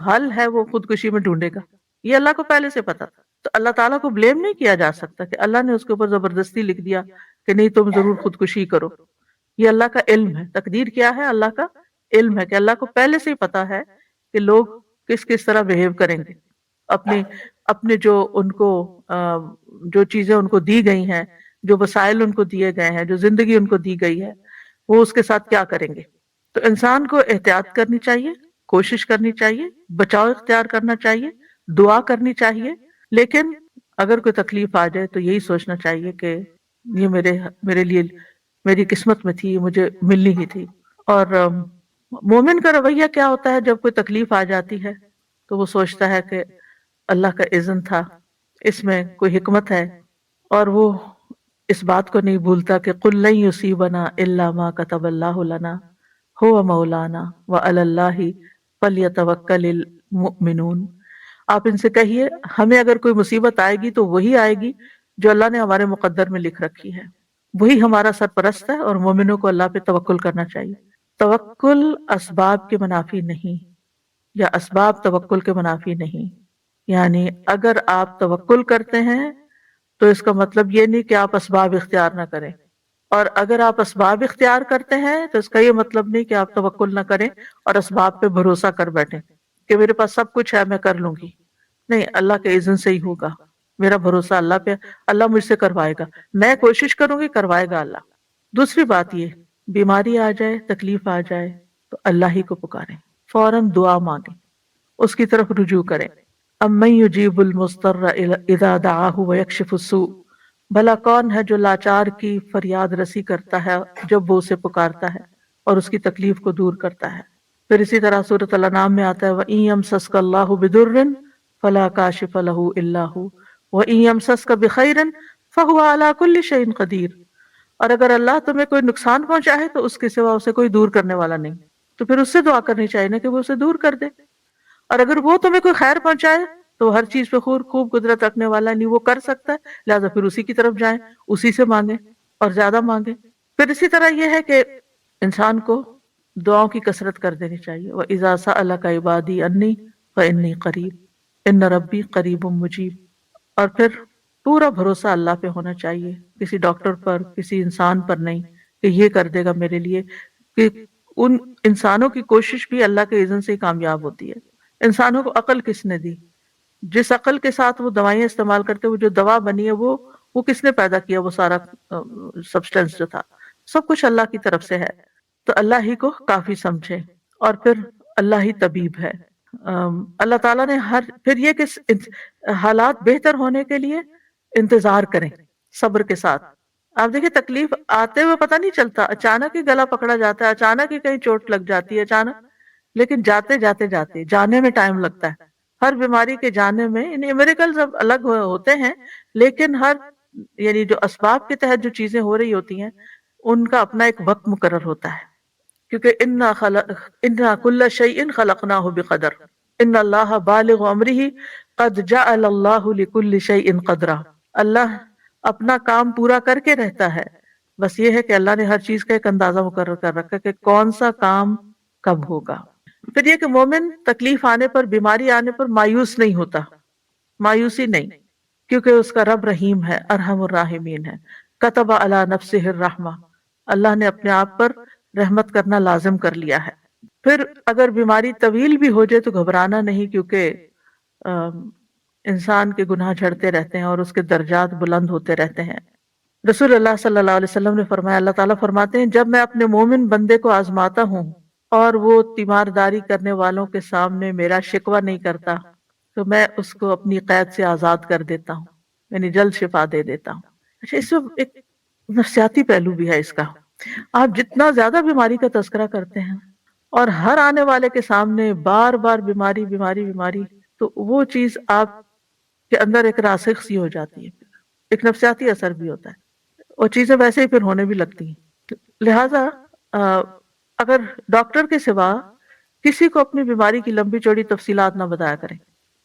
حل ہے وہ خودکشی میں ڈھونڈے گا. یہ اللہ کو پہلے سے پتا تھا. تو اللہ تعالیٰ کو بلیم نہیں کیا جا سکتا کہ اللہ نے اس کے اوپر زبردستی لکھ دیا کہ نہیں تم ضرور خودکشی کرو. یہ اللہ کا علم ہے. تقدیر کیا ہے؟ اللہ کا علم ہے کہ اللہ کو پہلے سے ہی پتا ہے کہ لوگ کس کس طرح بہیو کریں گے، اپنے جو ان کو جو چیزیں ان کو دی گئی ہیں، جو وسائل ان کو دیے گئے ہیں، جو زندگی ان کو دی گئی ہے، وہ اس کے ساتھ کیا کریں گے. تو انسان کو احتیاط کرنی چاہیے، کوشش کرنی چاہیے، بچاؤ اختیار کرنا چاہیے، دعا کرنی چاہیے. لیکن اگر کوئی تکلیف آ جائے تو یہی سوچنا چاہیے کہ یہ میرے لیے میری قسمت میں تھی، یہ مجھے ملنی ہی تھی. اور مومن کا رویہ کیا ہوتا ہے جب کوئی تکلیف آ جاتی ہے تو وہ سوچتا ہے کہ اللہ کا اذن تھا، اس میں کوئی حکمت ہے، اور وہ اس بات کو نہیں بھولتا کہ قُل لَن يُصِيبَنَا إِلَّا مَا كَتَبَ اللَّهُ لَنَا هُوَ مَوْلَانَا وَعَلَى اللَّهِ فَلْيَتَوَكَّلِ الْمُؤْمِنُونَ. آپ ان سے کہیے ہمیں اگر کوئی مصیبت آئے گی تو وہی آئے گی جو اللہ نے ہمارے مقدر میں لکھ رکھی ہے، وہی ہمارا سرپرست ہے، اور مومنوں کو اللہ پہ توکل کرنا چاہیے. توکل اسباب کے منافی نہیں، یا اسباب توکل کے منافی نہیں. یعنی اگر آپ توکل کرتے ہیں تو اس کا مطلب یہ نہیں کہ آپ اسباب اختیار نہ کریں، اور اگر آپ اسباب اختیار کرتے ہیں تو اس کا یہ مطلب نہیں کہ آپ توکل نہ کریں اور اسباب پہ بھروسہ کر بیٹھیں کہ میرے پاس سب کچھ ہے میں کر لوں گی. نہیں، اللہ کے اذن سے ہی ہوگا. میرا بھروسہ اللہ پہ، اللہ مجھ سے کروائے گا، میں کوشش کروں گی، کروائے گا اللہ. دوسری بات یہ، بیماری آ جائے، تکلیف آ جائے تو اللہ ہی کو پکاریں، فوراً دعا مانگیں، اس کی طرف رجوع کریں. امن یجیب المضطر اذا دعاہ ویکشف السوء. بھلا کون ہے جو لاچار کی فریاد رسی کرتا ہے جب وہ اسے پکارتا ہے اور اس کی تکلیف کو دور کرتا ہے. پھر اسی طرح سورۃ الانعام میں آتا ہے وَإِن يَمْسَسْكَ اللَّهُ بِضُرٍّ فَلَا كَاشِفَ لَهُ إِلَّا هُوَ وَإِن يَمْسَسْكَ بِخَيْرٍ فَهُوَ عَلَى كُلِّ شَيْءٍ قَدِيرٌ. اور اگر اللہ تمہیں کوئی نقصان پہنچائے تو اس کے سوا اسے کوئی دور کرنے والا نہیں، تو پھر اس سے دعا کرنی چاہیے نا کہ وہ اسے دور کر دے. اور اگر وہ تمہیں کوئی خیر پہنچائے تو ہر چیز پہ خوب قدرت رکھنے والا نہیں، وہ کر سکتا ہے، لہٰذا پھر اسی کی طرف جائیں، اسی سے مانگیں اور زیادہ مانگیں. پھر اسی طرح یہ ہے کہ انسان کو دعاؤں کی کثرت کر دینی چاہیے. وَإِذَا سَأَلَكَ عِبَادِي عَنِّي فَإِنِّي قَرِيبٌ إِنَّ رَبِّي قَرِيبٌ مُجِيبٌ. اور پھر پورا بھروسہ اللہ پہ ہونا چاہیے، کسی ڈاکٹر پر، کسی انسان پر نہیں کہ یہ کر دے گا میرے لیے، کہ ان انسانوں کی کوشش بھی اللہ کے اذن سے ہی کامیاب ہوتی ہے. انسانوں کو عقل کس نے دی؟ جس عقل کے ساتھ وہ دوائیاں استعمال کرتے وہ جو دوا بنی ہے وہ کس نے پیدا کیا؟ وہ سارا سبسٹینس جو تھا، سب کچھ اللہ کی طرف سے ہے. تو اللہ ہی کو کافی سمجھے، اور پھر اللہ ہی طبیب ہے. اللہ تعالیٰ نے پھر یہ کہ حالات بہتر ہونے کے لیے انتظار کریں صبر کے ساتھ. آپ دیکھیں تکلیف آتے ہوئے پتہ نہیں چلتا، اچانک ہی گلا پکڑا جاتا ہے، اچانک ہی کہیں چوٹ لگ جاتی ہے، اچانک، لیکن جاتے جاتے جاتے جانے میں ٹائم لگتا ہے. ہر بیماری کے جانے میں، یعنی میریکلز اب الگ ہوتے ہیں، لیکن یعنی جو اسباب کے تحت جو چیزیں ہو رہی ہوتی ہیں ان کا اپنا ایک وقت مقرر ہوتا ہے. کیونکہ انا کل شیء خلقناہ بقدر، ان اللہ بالغ امرہ قد جعل اللہ لکل شیء قدرا۔ اللہ اپنا کام پورا کر کے رہتا ہے، بس یہ ہے کہ اللہ نے ہر چیز کا ایک اندازہ مقرر کر رکھا کہ کون سا کام کب ہوگا۔ پھر یہ کہ مومن تکلیف آنے پر، بیماری آنے پر مایوس نہیں ہوتا، مایوسی نہیں، کیونکہ اس کا رب رحیم ہے، ارحم الراحمین ہے۔ کتب علی نفسہ الرحمہ، اللہ نے اپنے آپ پر رحمت کرنا لازم کر لیا ہے۔ پھر اگر بیماری طویل بھی ہو جائے تو گھبرانا نہیں، کیونکہ انسان کے گناہ جھڑتے رہتے ہیں اور اس کے درجات بلند ہوتے رہتے ہیں۔ رسول اللہ صلی اللہ علیہ وسلم نے فرمایا، اللہ تعالیٰ فرماتے ہیں جب میں اپنے مومن بندے کو آزماتا ہوں اور وہ تیمارداری کرنے والوں کے سامنے میرا شکوہ نہیں کرتا تو میں اس کو اپنی قید سے آزاد کر دیتا ہوں، یعنی جلد شفا دے دیتا ہوں۔ اچھا، اس میں ایک نفسیاتی پہلو بھی ہے اس کا۔ آپ جتنا زیادہ بیماری کا تذکرہ کرتے ہیں اور ہر آنے والے کے سامنے بار بار بیماری بیماری بیماری، تو وہ چیز آپ کے اندر ایک راسخ سی ہو جاتی ہے، ایک نفسیاتی اثر بھی ہوتا ہے، اور چیزیں ویسے ہی پھر ہونے بھی لگتی ہیں۔ لہٰذا اگر ڈاکٹر کے سوا کسی کو اپنی بیماری کی لمبی چوڑی تفصیلات نہ بتایا کریں۔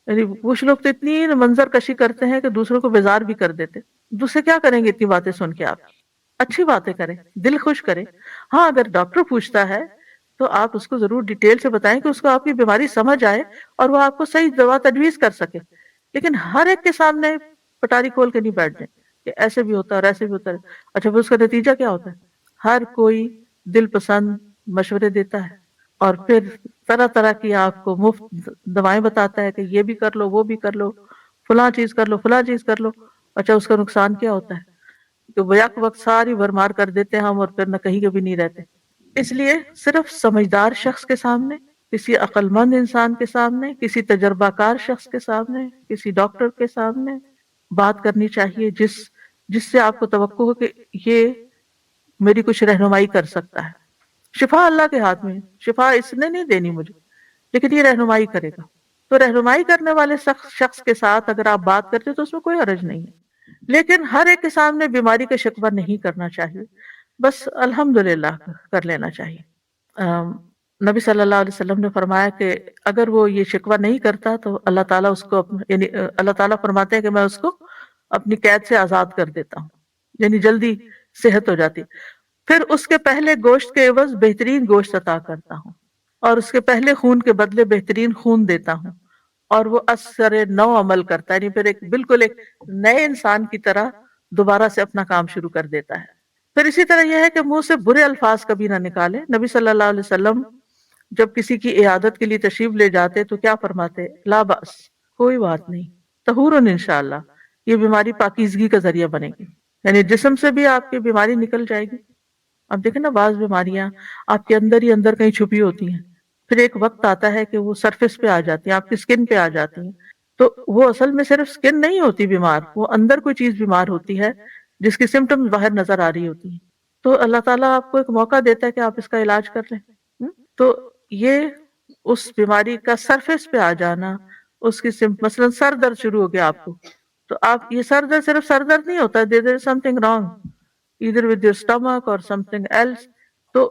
یعنی کچھ لوگ تو اتنی منظر کشی کرتے ہیں کہ دوسروں کو بیزار بھی کر دیتے۔ دوسرے کیا کریں گے اتنی باتیں سن کے؟ آپ اچھی باتیں کریں، دل خوش کریں۔ ہاں، اگر ڈاکٹر پوچھتا ہے تو آپ اس کو ضرور ڈیٹیل سے بتائیں کہ اس کو آپ کی بیماری سمجھ آئے اور وہ آپ کو صحیح دوا تجویز کر سکے۔ لیکن ہر ایک کے سامنے پٹاری کھول کے نہیں بیٹھ جائیں کہ ایسے بھی ہوتا ہے اور ایسے بھی ہوتا ہے۔ اچھا، پھر اس کا نتیجہ کیا ہوتا ہے؟ ہر کوئی دل پسند مشورے دیتا ہے اور پھر طرح طرح کی آپ کو مفت دوائیں بتاتا ہے کہ یہ بھی کر لو، وہ بھی کر لو، فلاں چیز کر لو، فلاں چیز کر لو۔ اچھا، اس کا نقصان کیا ہوتا ہے کہ بیک وقت ساری بھرمار کر دیتے ہیں ہم اور پھر نہ کہیں کے بھی نہیں رہتے۔ اس لیے صرف سمجھدار شخص کے سامنے، کسی عقل مند انسان کے سامنے، کسی تجربہ کار شخص کے سامنے، کسی ڈاکٹر کے سامنے بات کرنی چاہیے جس سے آپ کو توقع ہو کہ یہ میری کچھ رہنمائی کر سکتا ہے۔ شفا اللہ کے ہاتھ میں ہے، شفا اس نے نہیں دینی مجھے، لیکن یہ رہنمائی کرے گا۔ تو رہنمائی کرنے والے شخص کے ساتھ اگر آپ بات کرتے تو اس میں کوئی حرج نہیں ہے، لیکن ہر ایک کے سامنے بیماری کا شکوہ نہیں کرنا چاہیے، بس الحمدللہ کر لینا چاہیے۔ نبی صلی اللہ علیہ وسلم نے فرمایا کہ اگر وہ یہ شکوہ نہیں کرتا تو اللہ تعالیٰ اس کو یعنی اللہ تعالیٰ فرماتے ہیں کہ میں اس کو اپنی قید سے آزاد کر دیتا ہوں، یعنی جلدی صحت ہو جاتی۔ پھر اس کے پہلے گوشت کے عوض بہترین گوشت عطا کرتا ہوں، اور اس کے پہلے خون کے بدلے بہترین خون دیتا ہوں، اور وہ اثر نو عمل کرتا ہے، یعنی پھر بالکل ایک نئے انسان کی طرح دوبارہ سے اپنا کام شروع کر دیتا ہے۔ پھر اسی طرح یہ ہے کہ منہ سے برے الفاظ کبھی نہ نکالے۔ نبی صلی اللہ علیہ وسلم جب کسی کی عیادت کے لیے تشریف لے جاتے تو کیا فرماتے؟ لا بأس، کوئی بات نہیں، طہور انشاءاللہ، یہ بیماری پاکیزگی کا ذریعہ بنے گی، یعنی جسم سے بھی آپ کی بیماری نکل جائے گی۔ اب دیکھیں نا، بعض بیماریاں آپ کے اندر ہی اندر کہیں چھپی ہوتی ہیں، پھر ایک وقت آتا ہے کہ وہ سرفیس پہ آ جاتی ہیں، آپ کی سکن پہ آ جاتی ہیں، تو وہ اصل میں صرف سکن نہیں ہوتی بیمار، وہ اندر کوئی چیز بیمار ہوتی ہے جس کی سمٹمز باہر نظر آ رہی ہوتی ہیں۔ تو اللہ تعالیٰ آپ کو ایک موقع دیتا ہے کہ آپ اس کا علاج کر لیں۔ تو یہ اس بیماری کا سرفیس پہ آ جانا، اس کی مثلا سر درد شروع ہو گیا آپ کو، تو آپ یہ سر درد صرف سر درد نہیں ہوتا، there is something wrong either with your stomach or something else۔ تو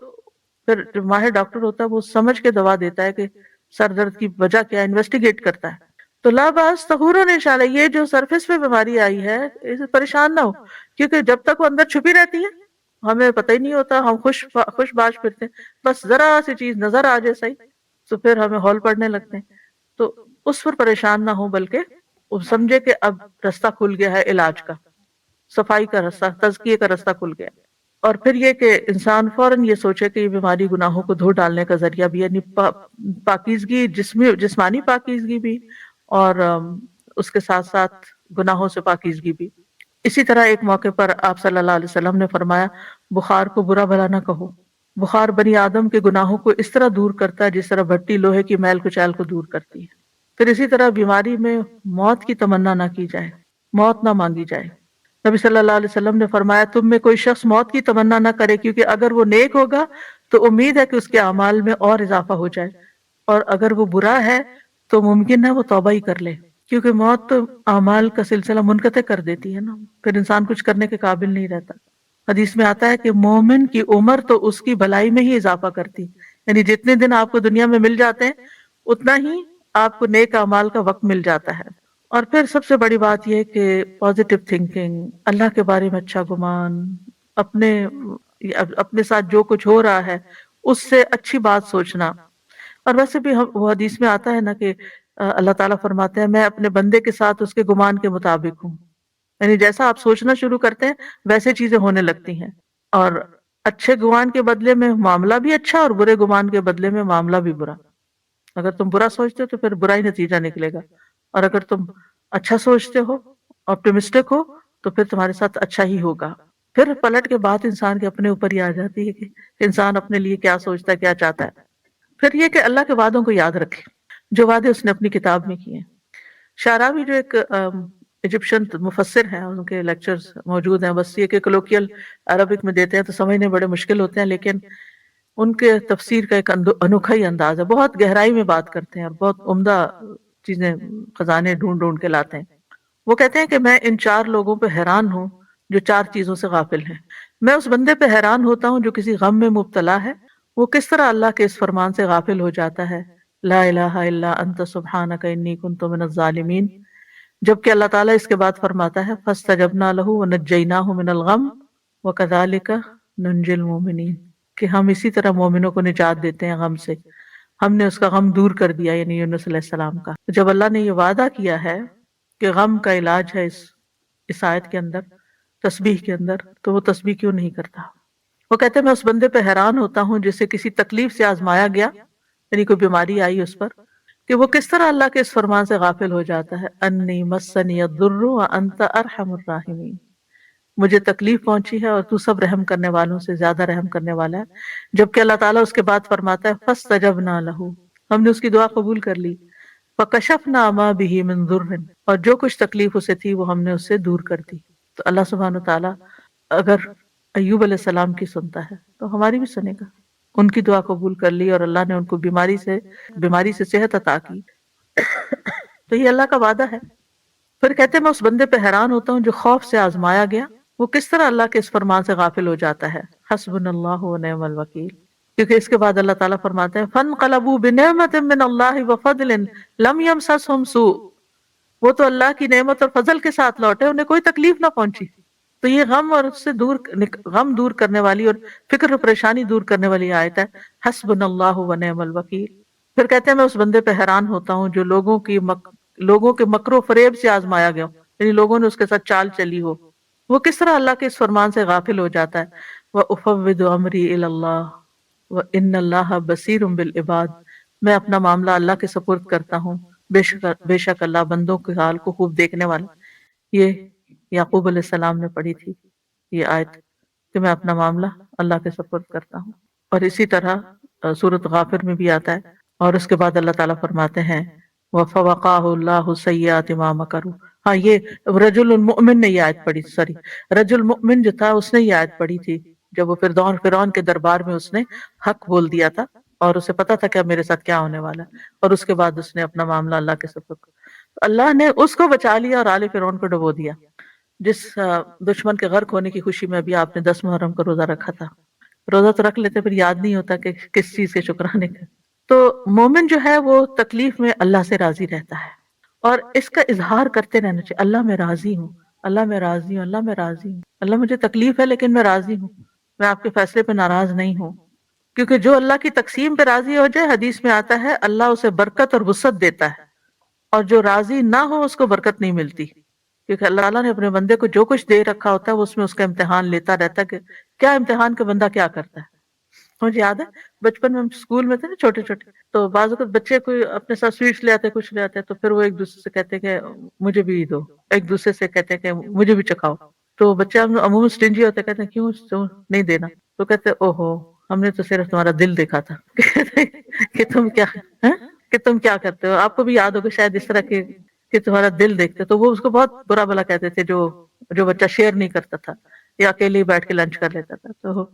پھر جو ماہر ڈاکٹر ہوتا ہے وہ سمجھ کے دوا دیتا ہے کہ سر درد کی وجہ کیا ہے، انویسٹیگیٹ کرتا ہے۔ تو لا باس طہور انشاءاللہ، یہ جو سرفیس پہ بیماری آئی ہے اسے پریشان نہ ہو، کیونکہ جب تک وہ اندر چھپی رہتی ہے ہمیں پتہ ہی نہیں ہوتا، ہم خوش باش پھرتے ہیں، بس ذرا سی چیز نظر آ جائے صحیح تو پھر ہمیں ہول پڑنے لگتے ہیں۔ تو اس پر پریشان نہ ہو، بلکہ وہ سمجھے کہ اب رستہ کھل گیا ہے علاج کا، صفائی کا رستہ، تزکیے کا رستہ کھل گیا۔ اور پھر یہ کہ انسان فوراً یہ سوچے کہ یہ بیماری گناہوں کو دھو ڈالنے کا ذریعہ بھی، یعنی پاکیزگی، جسمانی پاکیزگی بھی، اور اس کے ساتھ ساتھ گناہوں سے پاکیزگی بھی۔ اسی طرح ایک موقع پر آپ صلی اللہ علیہ وسلم نے فرمایا، بخار کو برا بھلا نہ کہو، بخار بنی آدم کے گناہوں کو اس طرح دور کرتا ہے جس طرح بھٹی لوہے کی میل کچیل کو دور کرتی ہے۔ پھر اسی طرح بیماری میں موت کی تمنا نہ کی جائے، موت نہ مانگی جائے۔ نبی صلی اللہ علیہ وسلم نے فرمایا، تم میں کوئی شخص موت کی تمنا نہ کرے، کیونکہ اگر وہ نیک ہوگا تو امید ہے کہ اس کے اعمال میں اور اضافہ ہو جائے، اور اگر وہ برا ہے تو ممکن ہے وہ توبہ ہی کر لے، کیونکہ موت تو اعمال کا سلسلہ منقطع کر دیتی ہے نا، پھر انسان کچھ کرنے کے قابل نہیں رہتا۔ حدیث میں آتا ہے کہ مومن کی عمر تو اس کی بھلائی میں ہی اضافہ کرتی، یعنی جتنے دن آپ کو دنیا میں مل جاتے ہیں اتنا ہی آپ کو نیک اعمال کا وقت مل جاتا ہے۔ اور پھر سب سے بڑی بات یہ کہ پازیٹو تھنکنگ، اللہ کے بارے میں اچھا گمان، اپنے اپنے ساتھ جو کچھ ہو رہا ہے اس سے اچھی بات سوچنا۔ اور ویسے بھی وہ حدیث میں آتا ہے نا کہ اللہ تعالیٰ فرماتے ہیں میں اپنے بندے کے ساتھ اس کے گمان کے مطابق ہوں، یعنی جیسا آپ سوچنا شروع کرتے ہیں ویسے چیزیں ہونے لگتی ہیں۔ اور اچھے گمان کے بدلے میں معاملہ بھی اچھا اور برے گمان کے بدلے میں معاملہ بھی برا۔ اگر تم برا سوچتے ہو تو پھر برا ہی نتیجہ نکلے گا، اور اگر تم اچھا سوچتے ہو، آپٹمسٹک ہو، تو پھر تمہارے ساتھ اچھا ہی ہوگا۔ پھر پلٹ کے بات انسان کے اپنے اوپر ہی آ جاتی ہے کہ انسان اپنے لیے کیا سوچتا ہے، کیا چاہتا ہے۔ پھر یہ کہ اللہ کے وعدوں کو یاد رکھے، جو وعدے اس نے اپنی کتاب میں کیے ہیں۔ شعراوی جو ایک ایجپشن مفسر ہیں، ان کے لیکچرز موجود ہیں، بس یہ کہ کلوکیل عربک میں دیتے ہیں تو سمجھنے بڑے مشکل ہوتے ہیں، لیکن ان کے تفسیر کا ایک انوکھا ہی انداز ہے، بہت گہرائی میں بات کرتے ہیں اور بہت عمدہ چیزیں، خزانے ڈھونڈ ڈھونڈ کے لاتے ہیں۔ وہ کہتے ہیں کہ میں ان چار لوگوں پہ حیران ہوں جو چار چیزوں سے غافل ہیں۔ میں اس بندے پہ حیران ہوتا ہوں جو کسی غم میں مبتلا ہے، وہ کس طرح اللہ کے اس فرمان سے غافل ہو جاتا ہے، لا الہ الا انت سبحانک انی کنت من الظالمین، جبکہ اللہ تعالیٰ اس کے بعد فرماتا ہے فاستجبنا لہ ونجیناہ من الغم وکذالک ننجی المؤمنین، کہ ہم اسی طرح مومنوں کو نجات دیتے ہیں غم سے، ہم نے اس کا غم دور کر دیا، یعنی یونس علیہ السلام کا۔ جب اللہ نے یہ وعدہ کیا ہے کہ غم کا علاج ہے اس آیت کے اندر، تسبیح کے اندر، تو وہ تسبیح کیوں نہیں کرتا؟ وہ کہتے ہیں میں اس بندے پہ حیران ہوتا ہوں جسے کسی تکلیف سے آزمایا گیا، یعنی کوئی بیماری آئی اس پر، کہ وہ کس طرح اللہ کے اس فرمان سے غافل ہو جاتا ہے، انی مسنی الضر وانت ارحم الراحمین، مجھے تکلیف پہنچی ہے اور تو سب رحم کرنے والوں سے زیادہ رحم کرنے والا ہے۔ جبکہ اللہ تعالیٰ اس کے بعد فرماتا ہے فاستجبنا لہ، ہم نے اس کی دعا قبول کر لی، فکشفنا ما بہ من ضر، اور جو کچھ تکلیف اسے تھی وہ ہم نے اس سے دور کر دی۔ تو اللہ سبحانہ تعالیٰ اگر ایوب علیہ السلام کی سنتا ہے تو ہماری بھی سنے گا۔ ان کی دعا قبول کر لی اور اللہ نے ان کو بیماری سے صحت عطا کی، تو یہ اللہ کا وعدہ ہے۔ پھر کہتے ہیں میں اس بندے پہ حیران ہوتا ہوں جو خوف سے آزمایا گیا، وہ کس طرح اللہ کے اس فرمان سے غافل ہو جاتا ہے، حسبنا اللہ ونعم الوکیل۔ کیونکہ اس کے بعد اللہ تعالیٰ فرماتے ہیں فانقلبوا بنعمت من اللہ وفضل لم یمسسہم سوء، وہ تو اللہ کی نعمت اور فضل کے ساتھ لوٹے، انہیں کوئی تکلیف نہ پہنچی۔ تو یہ غم اور اس سے غم دور کرنے والی اور فکر و پریشانی دور کرنے والی آیت ہے، حسبنا اللہ ونعم الوکیل۔ پھر کہتے ہیں میں اس بندے پہ حیران ہوتا ہوں جو لوگوں کے مکر و فریب سے آزمایا گیا، یعنی لوگوں نے اس کے ساتھ چال چلی ہو، وہ کس طرح اللہ کے اس فرمان سے غافل ہو جاتا ہے، وَأُفَوِّضُ أَمْرِي إِلَى اللَّهِ وَإِنَّ اللَّهَ بَصِيرٌ بِالْعِبَادِ، میں اپنا معاملہ اللہ کے سپرد کرتا ہوں، بے شک اللہ بندوں کے حال کو خوب دیکھنے والا۔ یہ یعقوب علیہ السلام نے پڑھی تھی یہ آیت کہ میں اپنا معاملہ اللہ کے سپرد کرتا ہوں۔ اور اسی طرح سورۃ غافر میں بھی آتا ہے، اور اس کے بعد اللہ تعالیٰ فرماتے ہیں وَفَوَقَاهُ اللَّهُ سَيِّئَاتِ مَا مَكَرُوا۔ ہاں یہ رجل المؤمن نے یہ آیت پڑھی، رجل مؤمن جو تھا اس نے یہ آیت پڑھی تھی جب وہ فرعون کے دربار میں اس نے حق بول دیا تھا اور اسے پتا تھا کہ اب میرے ساتھ کیا ہونے والا ہے، اور اس کے بعد اس نے اپنا معاملہ اللہ کے سپرد کیا۔ اللہ نے اس کو بچا لیا اور آل فرعون کو ڈبو دیا۔ جس دشمن کے غرق ہونے کی خوشی میں ابھی آپ نے 10 محرم کا روزہ رکھا تھا، روزہ تو رکھ لیتے پھر یاد نہیں ہوتا کہ کس چیز کے شکرانے کا۔ تو مومن جو ہے وہ تکلیف میں اللہ سے راضی رہتا ہے اور اس کا اظہار کرتے رہنا چاہیے، اللہ میں راضی ہوں، اللہ میں راضی ہوں، اللہ میں راضی ہوں، اللہ مجھے تکلیف ہے لیکن میں راضی ہوں، میں آپ کے فیصلے پہ ناراض نہیں ہوں۔ کیونکہ جو اللہ کی تقسیم پہ راضی ہو جائے، حدیث میں آتا ہے اللہ اسے برکت اور وسعت دیتا ہے، اور جو راضی نہ ہو اس کو برکت نہیں ملتی، کیونکہ اللہ تعالیٰ نے اپنے بندے کو جو کچھ دے رکھا ہوتا ہے وہ اس میں اس کا امتحان لیتا رہتا ہے کہ کیا امتحان کا بندہ کیا کرتا ہے۔ مجھے یاد ہے بچپن میں ہم اسکول میں تھے نا چھوٹے چھوٹے، تو بعض اوقات بچے کوئی اپنے ساتھ سویٹس لے آتے، کچھ لے آتے، تو پھر وہ ایک دوسرے سے کہتے کہ مجھے بھی دو، ایک دوسرے سے کہتے کہ مجھے بھی چکھاؤ۔ تو بچے عموماً اسٹنجی ہوتے، کہتے ہیں کیوں نہیں دینا، تو کہتے اوہو ہم نے تو صرف تمہارا دل دیکھا تھا کہ تم کیا کہ تم کیا کرتے ہو۔ آپ کو بھی یاد ہوگا شاید اس طرح کے کہ تمہارا دل دیکھتے، تو وہ اس کو بہت برا بلا کہتے تھے جو بچہ شیئر نہیں کرتا تھا یا اکیلے ہی بیٹھ کے لنچ کر لیتا تھا۔ تو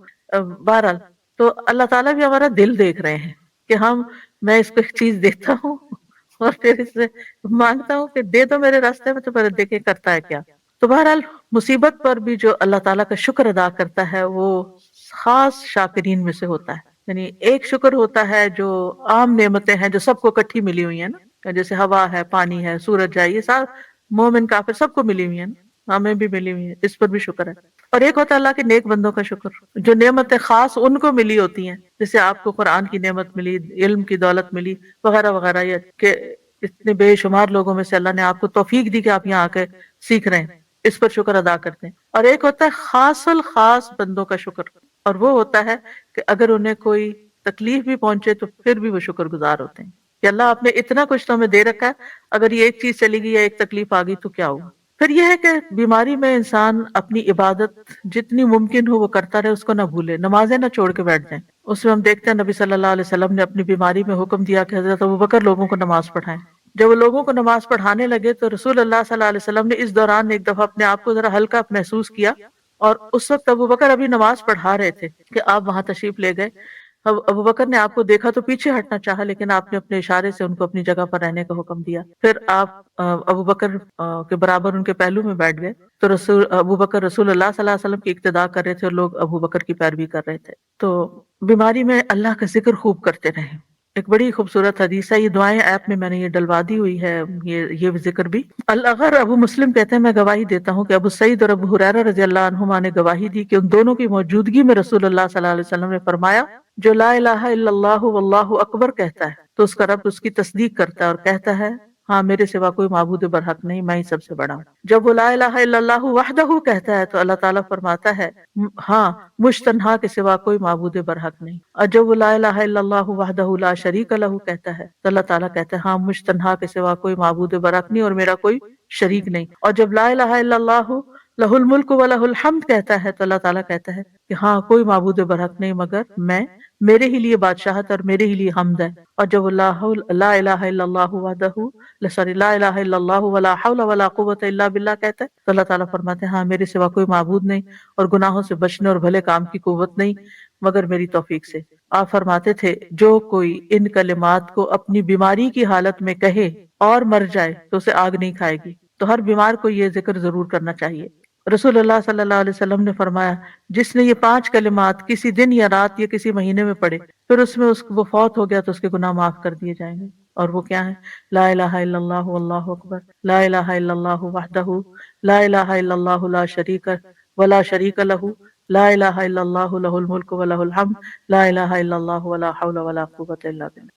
بہرحال تو اللہ تعالیٰ بھی ہمارا دل دیکھ رہے ہیں کہ میں اس کو ایک چیز دیتا ہوں اور پھر اس سے مانگتا ہوں کہ دے دو میرے راستے میں، تو پھر دیکھے کرتا ہے کیا۔ تو بہرحال مصیبت پر بھی جو اللہ تعالیٰ کا شکر ادا کرتا ہے وہ خاص شاکرین میں سے ہوتا ہے. یعنی ایک شکر ہوتا ہے جو عام نعمتیں ہیں جو سب کو اکٹھی ملی ہوئی ہیں نا، جیسے ہوا ہے، پانی ہے، سورج ہے، یہ سب مومن کافر سب کو ملی ہوئی ہیں نا، ہمیں بھی ملی ہوئی ہیں، اس پر بھی شکر ہے. اور ایک ہوتا ہے اللہ کے نیک بندوں کا شکر، جو نعمتیں خاص ان کو ملی ہوتی ہیں، جیسے آپ کو قرآن کی نعمت ملی، علم کی دولت ملی، وغیرہ وغیرہ، یہ کہ اتنے بے شمار لوگوں میں سے اللہ نے آپ کو توفیق دی کہ آپ یہاں آ کے سیکھ رہے ہیں، اس پر شکر ادا کرتے ہیں. اور ایک ہوتا ہے خاص الخاص بندوں کا شکر، اور وہ ہوتا ہے کہ اگر انہیں کوئی تکلیف بھی پہنچے تو پھر بھی وہ شکر گزار ہوتے ہیں کہ اللہ آپ نے اتنا کچھ تو ہمیں دے رکھا ہے، اگر یہ ایک چیز چلی گئی یا ایک تکلیف آ گئی تو کیا ہوگا. پھر یہ ہے کہ بیماری میں انسان اپنی عبادت جتنی ممکن ہو وہ کرتا رہے، اس کو نہ بھولے، نمازیں نہ چھوڑ کے بیٹھ جائیں. اس میں ہم دیکھتے ہیں نبی صلی اللہ علیہ وسلم نے اپنی بیماری میں حکم دیا کہ حضرت ابوبکر لوگوں کو نماز پڑھائیں. جب وہ لوگوں کو نماز پڑھانے لگے تو رسول اللہ صلی اللہ علیہ وسلم نے اس دوران ایک دفعہ اپنے آپ کو ذرا ہلکا محسوس کیا، اور اس وقت ابوبکر ابھی نماز پڑھا رہے تھے کہ آپ وہاں تشریف لے گئے. اب ابوبکر نے آپ کو دیکھا تو پیچھے ہٹنا چاہا، لیکن آپ نے اپنے اشارے سے ان کو اپنی جگہ پر رہنے کا حکم دیا. پھر آپ ابوبکر کے برابر ان کے پہلو میں بیٹھ گئے، تو ابوبکر رسول اللہ صلی اللہ علیہ وسلم کی اقتداء کر رہے تھے اور لوگ ابوبکر کی پیروی کر رہے تھے. تو بیماری میں اللہ کا ذکر خوب کرتے رہیں. ایک بڑی خوبصورت حدیث ہے، یہ دعائیں ایپ میں نے یہ ڈلوا دی ہوئی ہے، یہ ذکر بھی. الاغر ابو مسلم کہتے ہیں میں گواہی دیتا ہوں کہ ابو سعید اور ابو ہریرہ رضی اللہ عنہما نے گواہی دی کہ ان دونوں کی موجودگی میں رسول اللہ صلی اللہ علیہ وسلم نے فرمایا جو لا الہ الا اللہ واللہ اکبر کہتا ہے تو اس کا رب اس کی تصدیق کرتا ہے اور کہتا ہے ہاں میرے سوا کوئی معبود برحق نہیں، میں ہی سب سے بڑا ہوں. جب وہ لا الہ الا اللہ وحدہ کہتا ہے تو اللہ تعالیٰ فرماتا ہے ہاں مجھ تنہا کے سوا کوئی معبود برحق نہیں. اور جب وہ لا الہ الا اللہ وحدہ لا شریک لہ کہتا ہے تو اللہ تعالیٰ کہتا ہے ہاں مجھ تنہا کے سوا کوئی معبود برحق نہیں اور میرا کوئی شریک نہیں. اور جب لا الہ الا اللہ لہ الملک و لہ الحمد کہتا ہے تو اللہ تعالیٰ کہتا ہے کہ ہاں کوئی معبود برحق نہیں مگر میں، میرے ہی لیے بادشاہت اور میرے ہی لیے حمد ہے. اور جب لا الہ الا اللہ وحدہ لا الہ الا اللہ ولا حول ولا قوت الا باللہ کہتا ہے تو اللہ تعالیٰ فرماتے ہیں ہاں میرے سوا کوئی معبود نہیں اور گناہوں سے بچنے اور بھلے کام کی قوت نہیں مگر میری توفیق سے. آپ فرماتے تھے جو کوئی ان کلمات کو اپنی بیماری کی حالت میں کہے اور مر جائے تو اسے آگ نہیں کھائے گی. تو ہر بیمار کو یہ ذکر ضرور کرنا چاہیے. رسول اللہ صلی اللہ علیہ وسلم نے فرمایا جس نے یہ 5 کلمات کسی دن یا رات یا کسی مہینے میں پڑھے پھر اس میں وہ فوت ہو گیا تو اس کے گناہ معاف کر دیے جائیں گے. اور وہ کیا ہے؟ لا الہ الا اللہ واللہ اکبر، لا الہ الا اللہ وحدہ لا الہ الا اللہ لا شریک ولا شریک لہ، لا الہ الا اللہ لہ الملک و لہ الحمد، لا الہ الا اللہ ولا حول ولا قوت الا باللہ.